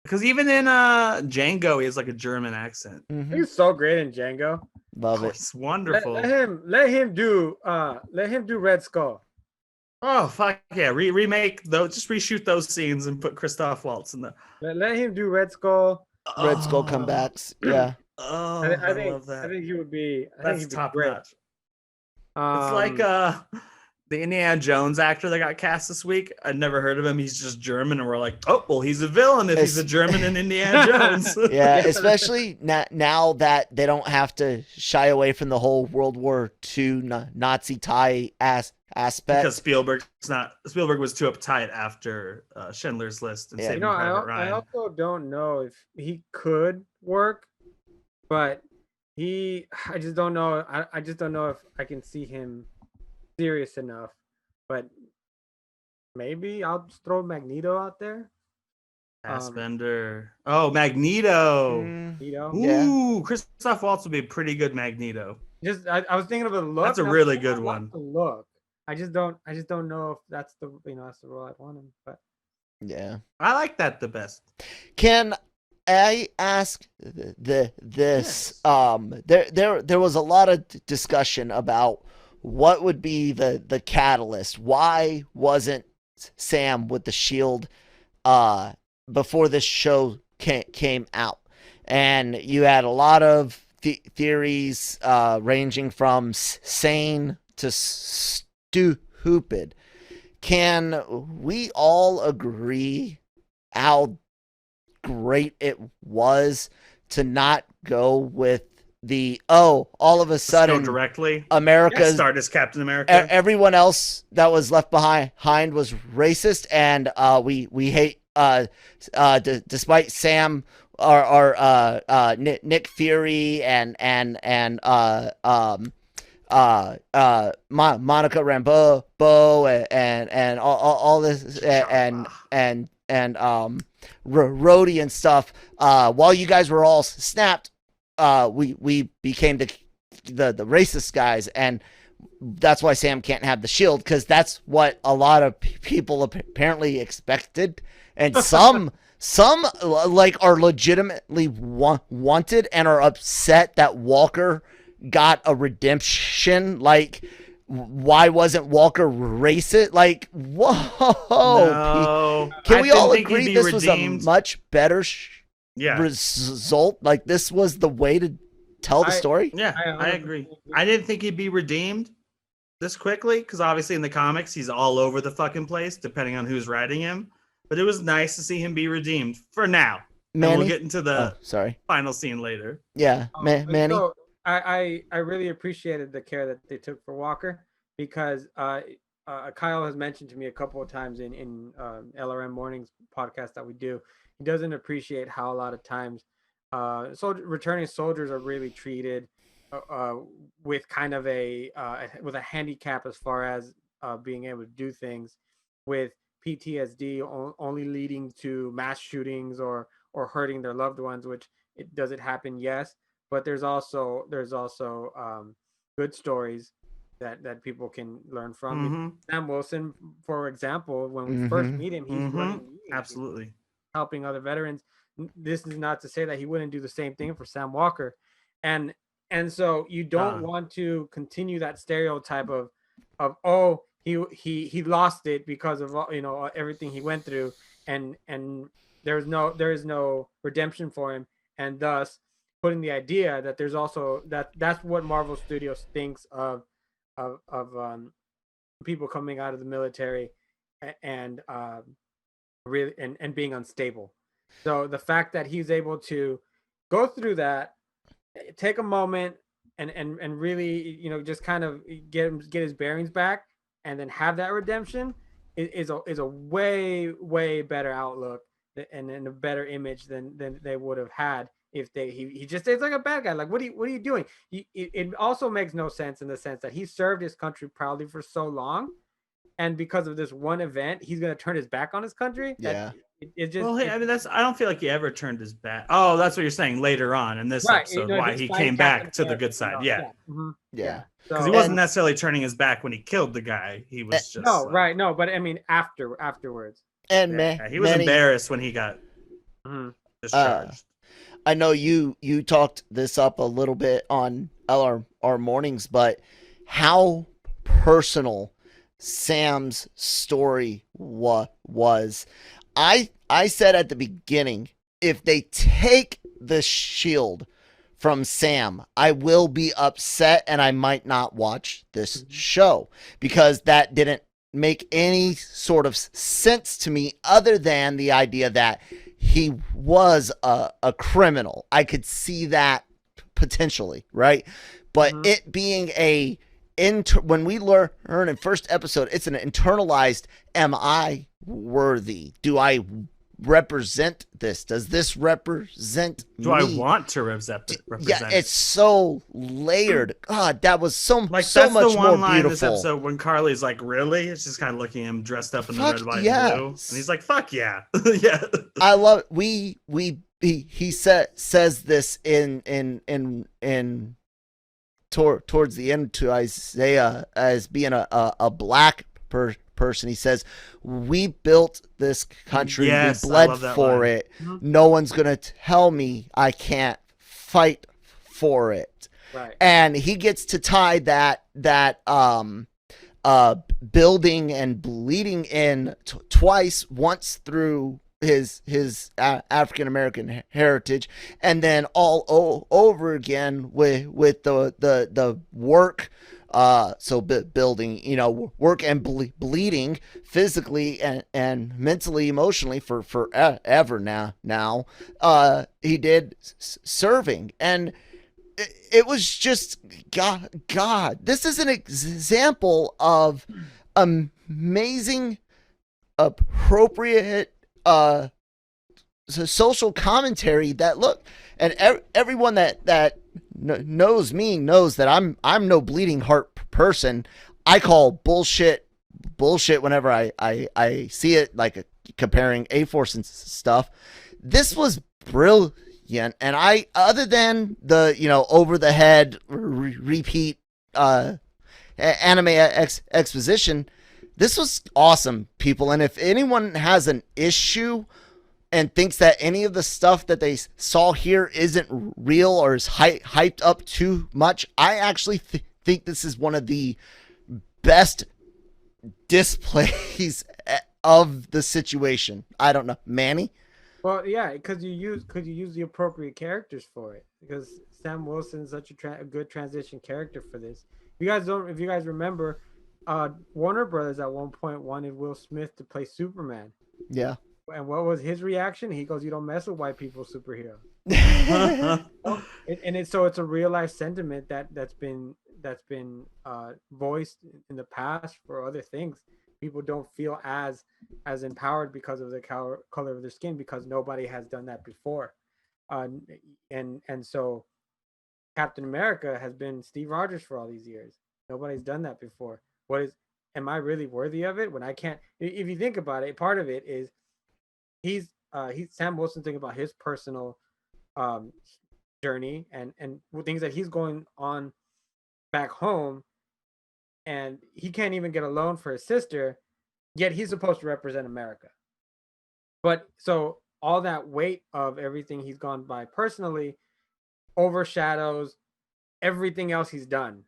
Because even in Django, he has like a German accent. Mm-hmm. He's so great in Django. Love it. He's wonderful. Let him do Red Skull. Oh fuck yeah! Remake those, just reshoot those scenes and put Christoph Waltz in the. Let him do Red Skull. Red Skull comebacks. Yeah. Oh, I love that. I think he would be. That's top notch. It's like the Indiana Jones actor that got cast this week. I'd never heard of him. He's just German, and we're like, oh, well, he's a villain if he's a German in Indiana Jones. Yeah, especially now that they don't have to shy away from the whole World War II Nazi tie aspect. Because Spielberg was too uptight after Schindler's List and Saving Private Ryan. I also don't know if he could work, but I just don't know. I just don't know if I can see him serious enough, but maybe I'll just throw Magneto out there. Fassbender. Magneto. Magneto. Ooh, Christoph Waltz would be a pretty good Magneto. I was thinking of a look. That's a really good one. Look, I just don't know if that's the role I want him. But yeah, I like that the best. Can I ask this? Yes. There was a lot of discussion about what would be the catalyst. Why wasn't Sam with the shield before this show came out? And you had a lot of theories ranging from sane to stupid. Can we all agree how great it was to not go with all of a sudden directly America start as Captain America. Everyone else that was left behind was racist, and we hate despite Sam or Nick Fury and Monica Rambeau and all this and Rhodey and stuff. While you guys were all snapped, we became the racist guys, and that's why Sam can't have the shield, because that's what a lot of people apparently expected, and some like are legitimately wanted and are upset that Walker got a redemption. Like, why wasn't Walker racist? Like, whoa! No, can we all agree this was a much better result? Like, this was the way to tell the story. Yeah, I agree. I didn't think he'd be redeemed this quickly, because obviously in the comics he's all over the fucking place, depending on who's writing him. But it was nice to see him be redeemed for now. Manny? And we'll get into the final scene later. Yeah, Manny. So I really appreciated the care that they took for Walker, because Kyle has mentioned to me a couple of times in LRMornings podcast that we do. He doesn't appreciate how a lot of times returning soldiers are really treated with kind of with a handicap as far as being able to do things, with PTSD only leading to mass shootings or hurting their loved ones. Which does it happen? Yes, but there's also good stories that people can learn from. Mm-hmm. Sam Wilson, for example, when we first meet him, he's absolutely helping other veterans. This is not to say that he wouldn't do the same thing for Sam Walker, and so you don't want to continue that stereotype of he lost it because of everything he went through, and there is no redemption for him, and thus putting the idea that there's also that's what Marvel Studios thinks of people coming out of the military and really and being unstable. So the fact that he's able to go through that, take a moment and really just kind of get his bearings back, and then have that redemption is a way better outlook and a better image than they would have had if he just stays like a bad guy. Like, what are you doing? It also makes no sense in the sense that he served his country proudly for so long, and because of this one event, he's gonna turn his back on his country. Yeah. I don't feel like he ever turned his back. Oh, that's what you're saying later on in this episode, why he came back to the good side. Yeah. Yeah. Because he wasn't necessarily turning his back when he killed the guy. He was just but I mean afterwards. And he was embarrassed when he got discharged. I know you talked this up a little bit on LRMornings, but how personal Sam's story was. I said at the beginning, if they take the shield from Sam, I will be upset and I might not watch this show, because that didn't make any sort of sense to me other than the idea that he was a criminal. I could see that potentially, right? But it being when we learn in first episode, it's an internalized, am I worthy? Do I represent this? Does this represent Do me? I want to represent it? Yeah, it's so layered. God, that was so much the one more line beautiful. In this episode when Carly's like, really? It's just kind of looking at him dressed up in the red, white, yeah. and blue. And he's like, fuck yeah. Yeah. I love he says this in towards the end to Isaiah as being a black person. He says, we built this country, yes, we bled for it. No one's gonna tell me I can't fight for it. Right. And he gets to tie that building and bleeding in twice, once through his African American heritage, and then all over again with the work So building, work and bleeding physically and mentally, emotionally for forever now. He did serving, and it was just God. This is an example of amazing, appropriate social commentary. That look, and everyone that knows me knows that I'm no bleeding heart person. I call bullshit whenever I see it, like comparing A-Force and stuff. This was brilliant, and I, other than the over the head repeat anime exposition, this was awesome, people. And if anyone has an issue and thinks that any of the stuff that they saw here isn't real or is hyped up too much, I actually think this is one of the best displays of the situation. I don't know, Manny? Well, yeah, because you use the appropriate characters for it. Because Sam Wilson's such a good transition character for this. If you guys remember, Warner Brothers at one point wanted Will Smith to play Superman. Yeah. And what was his reaction? He goes, "You don't mess with white people superheroes." and it's a real life sentiment that's been voiced in the past for other things. People don't feel as empowered because of the color of their skin, because nobody has done that before. And so Captain America has been Steve Rogers for all these years. Nobody's done that before. Am I really worthy of it when I can't? If you think about it, part of it is he's Sam Wilson thinking about his personal journey and things that he's going on back home, and he can't even get a loan for his sister, yet he's supposed to represent America. But so all that weight of everything he's gone by personally overshadows everything else he's done,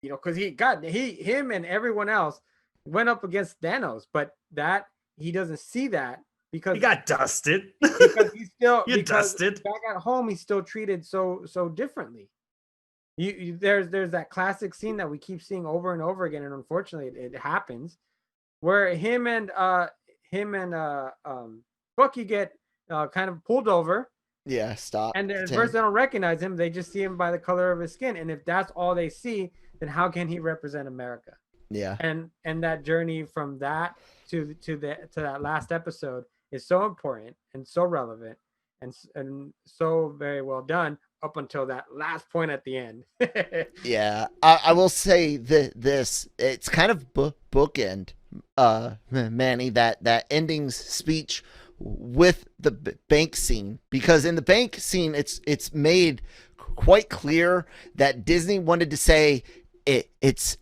because him and everyone else went up against Thanos, but that he doesn't see that because he got dusted. Because he's still dusted back at home. He's still treated so differently. There's that classic scene that we keep seeing over and over again, and unfortunately it happens, where him and Bucky get kind of pulled over. Yeah, stop. And at first they don't recognize him; they just see him by the color of his skin. And if that's all they see, then how can he represent America? Yeah. And that journey from that to that last episode is so important and so relevant and so very well done up until that last point at the end. Yeah, I will say this. It's kind of bookend, Manny, that ending speech with the bank scene, because in the bank scene it's made quite clear that Disney wanted to say it's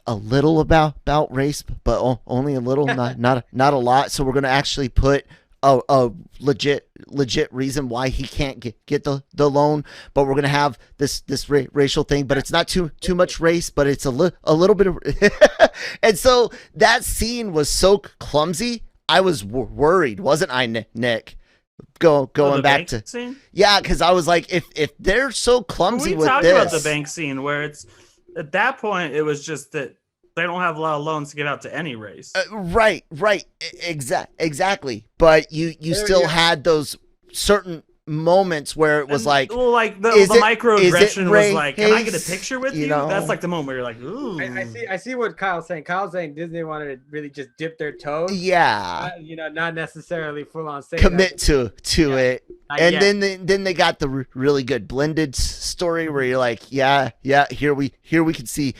a little about race, but only a little, not a lot. So we're going to actually put a legit reason why he can't get the loan, but we're going to have this racial thing, but it's not too much race, but it's a little bit of and so that scene was so clumsy. I was worried, wasn't I, Nick? Going back to scene? Yeah, because I was like, if they're so clumsy with this. We talked about the bank scene where it's at that point it was just that they don't have a lot of loans to get out to any race. Right, exactly. But you still had those certain moments where it was like, well, like the microaggression was like, can I get a picture with you? That's like the moment where you're like, ooh. I see what Kyle's saying. Kyle's saying Disney wanted to really just dip their toes. Yeah. Not necessarily full on commit to it. And then they got the really good blended story where you're like, yeah, here we can see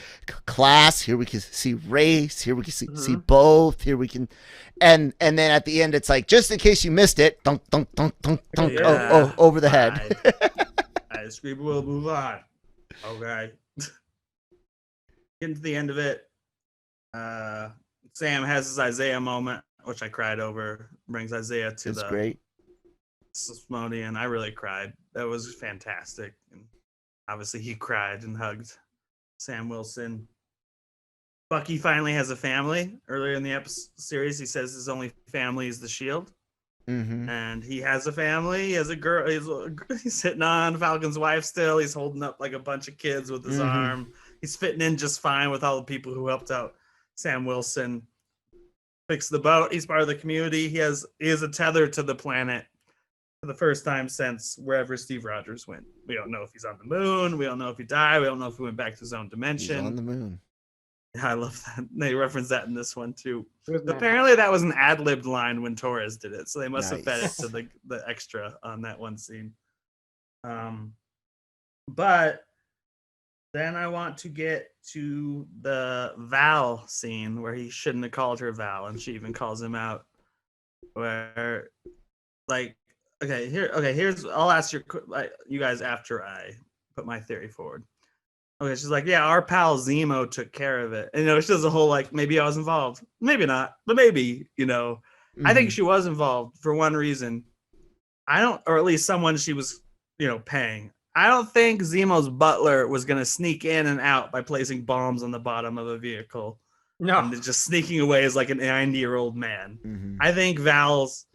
class, here we can see race, here we can see both, here we can, and then at the end it's like, just in case you missed it, dunk, over the head. I scream, we'll move on. Okay. Getting to the end of it, Sam has his Isaiah moment, which I cried over. Brings Isaiah to the great Smithsonian. I really cried. That was fantastic. And obviously he cried and hugged Sam Wilson. Bucky finally has a family. Earlier in the series, he says his only family is the Shield. Mm-hmm. And he has a family. He has a girl. He's sitting on Falcon's wife still. He's holding up like a bunch of kids with his arm. he's fitting in just fine with all the people who helped out Sam Wilson fix the boat. He's part of the community. He is a tether to the planet for the first time since wherever Steve Rogers went. We don't know if he's on the moon. We don't know if he died. We don't know if he went back to his own dimension. He's on the moon. Yeah, I love that. They reference that in this one too. Apparently that was an ad-libbed line when Torres did it. So they must have fed it to the extra on that one scene. But then I want to get to the Val scene where he shouldn't have called her Val, and she even calls him out. Where, like, here's I'll ask you guys after I put my theory forward. Okay, she's like, yeah, our pal Zemo took care of it. And, she does a whole, like, maybe I was involved. Maybe not, but maybe, I think she was involved for one reason. Or at least someone she was, paying. I don't think Zemo's butler was going to sneak in and out by placing bombs on the bottom of a vehicle. No. And just sneaking away as like a 90-year-old man. Mm-hmm. I think Val's,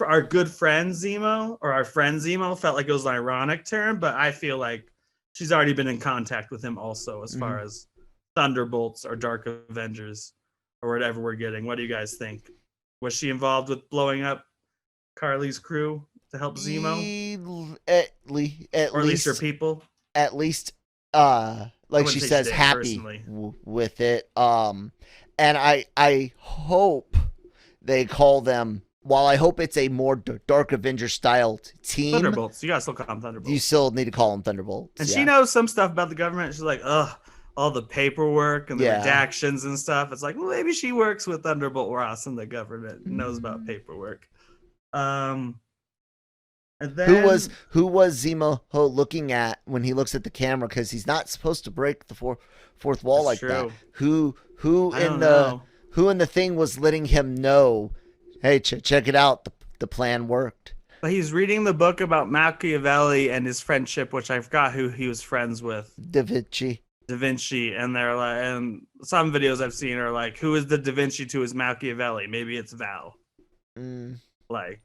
our good friend Zemo, or our friend Zemo, felt like it was an ironic term, but I feel like she's already been in contact with him also as far as Thunderbolts or Dark Avengers or whatever we're getting. What do you guys think? Was she involved with blowing up Carly's crew to help Zemo? At least her people? At least, like she says, happy with it. And I hope they call them, while I hope it's a more Dark Avengers style team. Thunderbolts. You gotta still call them Thunderbolts. You still need to call them Thunderbolts. And she knows some stuff about the government. She's like, all the paperwork and the redactions and stuff. It's like, well, maybe she works with Thunderbolt Ross and the government, knows about paperwork. And then who was Zemo looking at when he looks at the camera? Because he's not supposed to break the fourth wall like that. Who in the thing was letting him know? Hey, check it out. The plan worked. But he's reading the book about Machiavelli and his friendship, which I forgot who he was friends with. Da Vinci, and they're like, and some videos I've seen are like, who is the Da Vinci to his Machiavelli? Maybe it's Val. Like,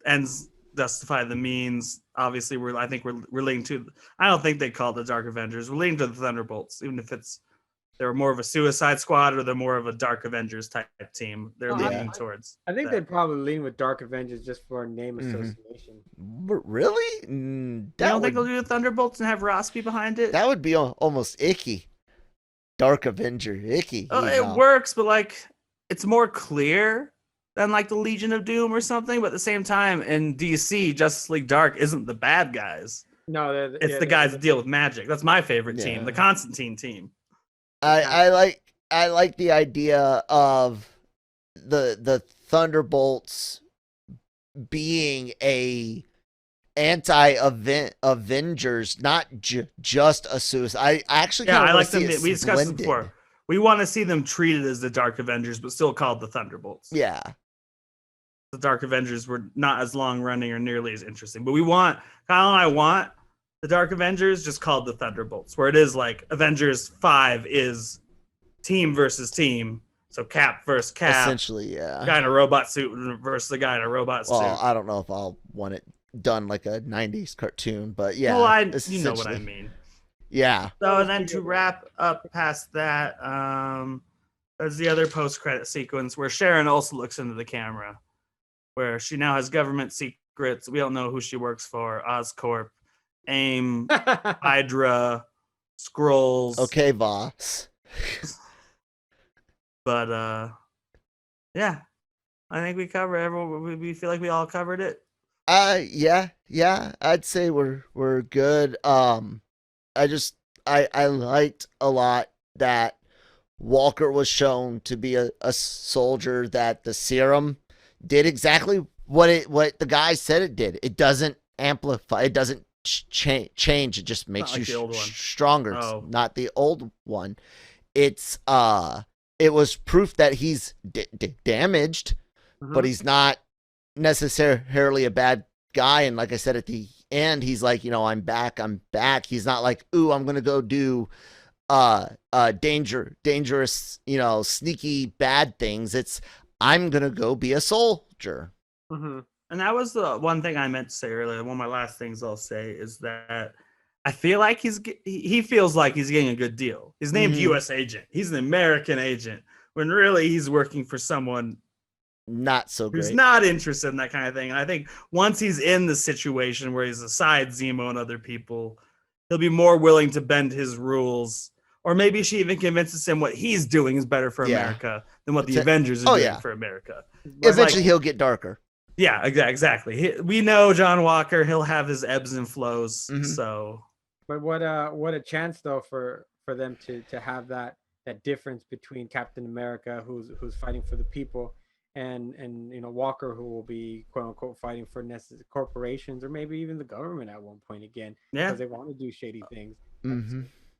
ends justify the means. Obviously, I think we're leaning to. I don't think they call it the Dark Avengers. We're leaning to the Thunderbolts, even if they're more of a Suicide Squad or they're more of a Dark Avengers type team. They're leaning towards. I think they'd probably lean with Dark Avengers just for name association. Really? You don't think they'll do the Thunderbolts and have Ross be behind it? That would be almost icky. Dark Avenger, icky. It works, but like it's more clear than like the Legion of Doom or something. But at the same time, in DC, Justice League Dark isn't the bad guys. No, it's the guys that deal with magic. That's my favorite team, the Constantine team. I like the idea of the Thunderbolts being a anti-Avengers, not just a suicide. I actually I like them. We discussed it before. We want to see them treated as the Dark Avengers, but still called the Thunderbolts. Yeah. The Dark Avengers were not as long running or nearly as interesting, but Kyle and I want the Dark Avengers just called the Thunderbolts, where it is like Avengers 5 is team versus team. So Cap versus Cap. Essentially, yeah. Guy in a robot suit versus the guy in a robot suit. Well, I don't know if I'll want it done like a 90s cartoon, but yeah. Well, you know what I mean. Yeah. So and then to wrap up past that, there's the other post-credit sequence where Sharon also looks into the camera, where she now has government secrets. We don't know who she works for. Oscorp. AIM, Hydra, Skrulls. Okay, Voss. But I think we covered everyone. We feel like we all covered it. Yeah. I'd say we're good. I liked a lot that Walker was shown to be a soldier, that the serum did exactly what the guy said it did. It doesn't amplify. It doesn't change. It just makes you stronger. It's not the old one. It's it was proof that he's damaged, but he's not necessarily a bad guy. And like I said at the end, he's like, I'm back. He's not like, ooh, I'm gonna go do dangerous, sneaky bad things. It's, I'm gonna go be a soldier. And that was the one thing I meant to say earlier. One of my last things I'll say is that I feel like he feels like he's getting a good deal. He's named U.S. agent. He's an American agent when really he's working for someone not so great, who's not interested in that kind of thing. And I think once he's in the situation where he's aside Zemo and other people, he'll be more willing to bend his rules. Or maybe she even convinces him what he's doing is better for America than what the Avengers are doing for America. Eventually, he'll get darker. Yeah, exactly. We know John Walker. He'll have his ebbs and flows. So, but what a chance though for them to have that difference between Captain America, who's fighting for the people, and Walker, who will be quote unquote fighting for corporations or maybe even the government at one point again, because they want to do shady things.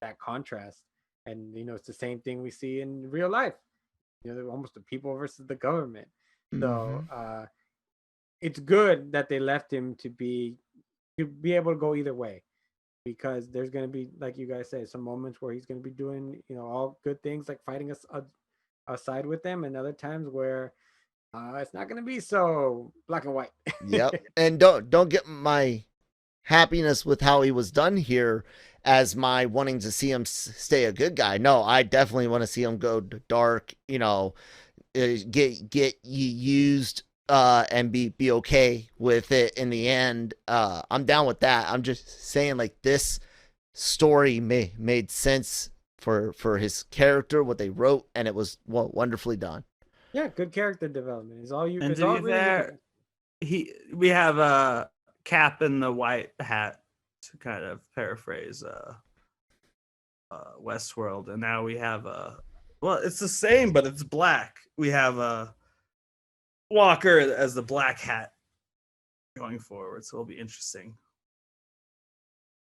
That contrast. And it's the same thing we see in real life. They're almost the people versus the government. So it's good that they left him to be able to go either way, because there's going to be, like you guys say, some moments where he's going to be doing all good things like fighting aside with them, and other times where it's not going to be so black and white. Yep. And don't get my happiness with how he was done here as my wanting to see him stay a good guy. No, I definitely want to see him go dark, get used and be okay with it in the end. I'm down with that. I'm just saying, like, this story made sense for his character, what they wrote, and it was wonderfully done. Yeah, good character development is all you. And to be fair, we have Cap in the white hat, to kind of paraphrase Westworld, and now we have well, it's the same, but it's black. We have Walker as the black hat going forward, so it'll be interesting.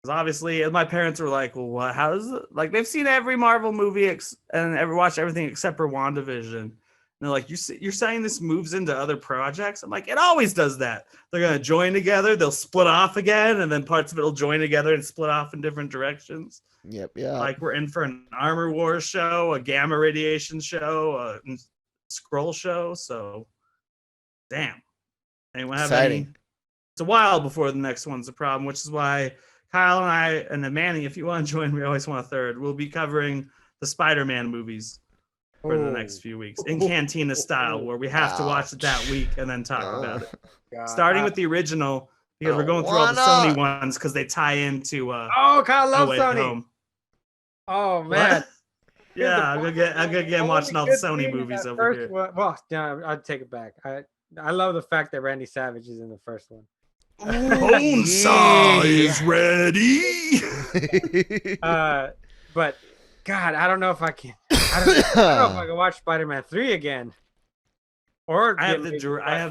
Because obviously, my parents were like, "Well, what? How is it?" Like, they've seen every Marvel movie and watched everything except for WandaVision. And they're like, you're saying this moves into other projects? I'm like, it always does that. They're going to join together. They'll split off again. And then parts of it will join together and split off in different directions. Yep. Yeah. Like, we're in for an Armor Wars show, a Gamma Radiation show, a Skrull show. So, damn. Anyone have any? It's a while before the next one's a problem, which is why Kyle and I, and then Manny, if you want to join, we always want a third. We'll be covering the Spider-Man movies for the next few weeks in Cantina style, where we have to watch it that week and then talk about it. Starting with the original, because we're going through all the Sony ones because they tie into Kyle loves Sony. Home. Oh man. Yeah, I'm gonna get watching all the Sony movies over here. Well, yeah, I'll take it back. I love the fact that Randy Savage is in the first one. Bonesaw is ready. But God, I don't know if I can. I don't know if I can watch Spider-Man 3 again. Or I have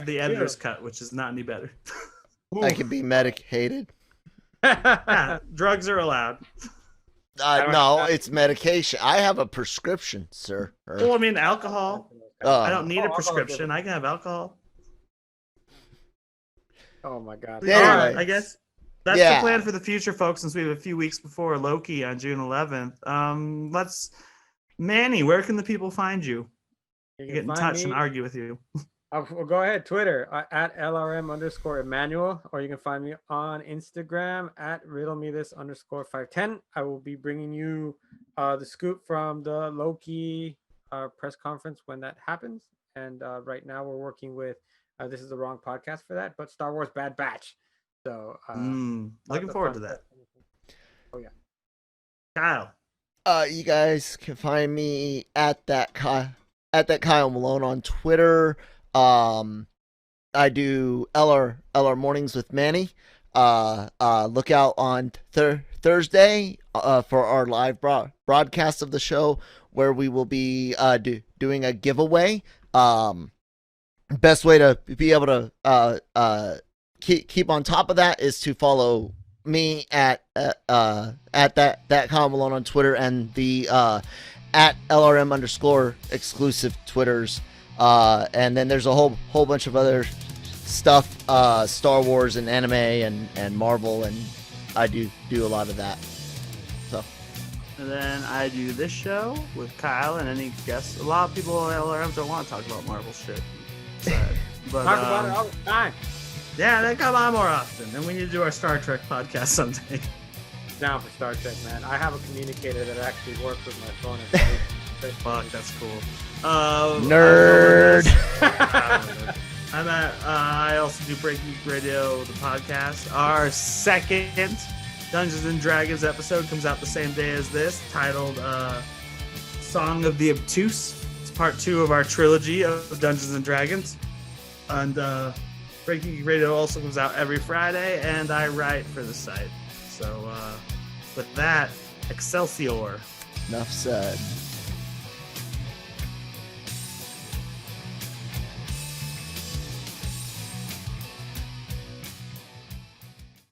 the editor's cut, which is not any better. I can be medicated. Yeah, drugs are allowed. No, it's medication. I have a prescription, sir. Well, I mean, alcohol. I don't need a prescription. I can have alcohol. Oh my God. Anyway, I guess that's the plan for the future, folks, since we have a few weeks before Loki on June 11th. Manny, where can the people find you? Get in touch and argue with you. Well, go ahead, Twitter at LRM_Emmanuel, or you can find me on Instagram at riddlemethis_510. I will be bringing you the scoop from the Loki press conference when that happens. And right now we're working with, this is the wrong podcast for that, but Star Wars Bad Batch. So looking forward to that. Oh yeah. Kyle. You guys can find me at that Kyle Malone on Twitter. I do LRMornings with Manny. Look out on Thursday for our live broadcast of the show, where we will be doing a giveaway. Best way to be able to keep on top of that is to follow me at that Kyle Malone on Twitter, and the at LRM_exclusive Twitters. And then there's a whole bunch of other stuff, Star Wars and anime and Marvel, and I do a lot of that. So. And then I do this show with Kyle and any guests. A lot of people at LRM don't want to talk about Marvel shit. But, talk about it all the time. Yeah, they come on more often. And we need to do our Star Trek podcast someday. down for Star Trek, man. I have a communicator that actually works with my phone. Fuck, that's cool. Nerd. I also do Breaking Geek Radio, the podcast. Our second Dungeons and Dragons episode comes out the same day as this, titled Song of the Obtuse. It's part 2 of our trilogy of Dungeons and Dragons. And Breaking Geek Radio also comes out every Friday, and I write for the site. So with that, Excelsior. Enough said.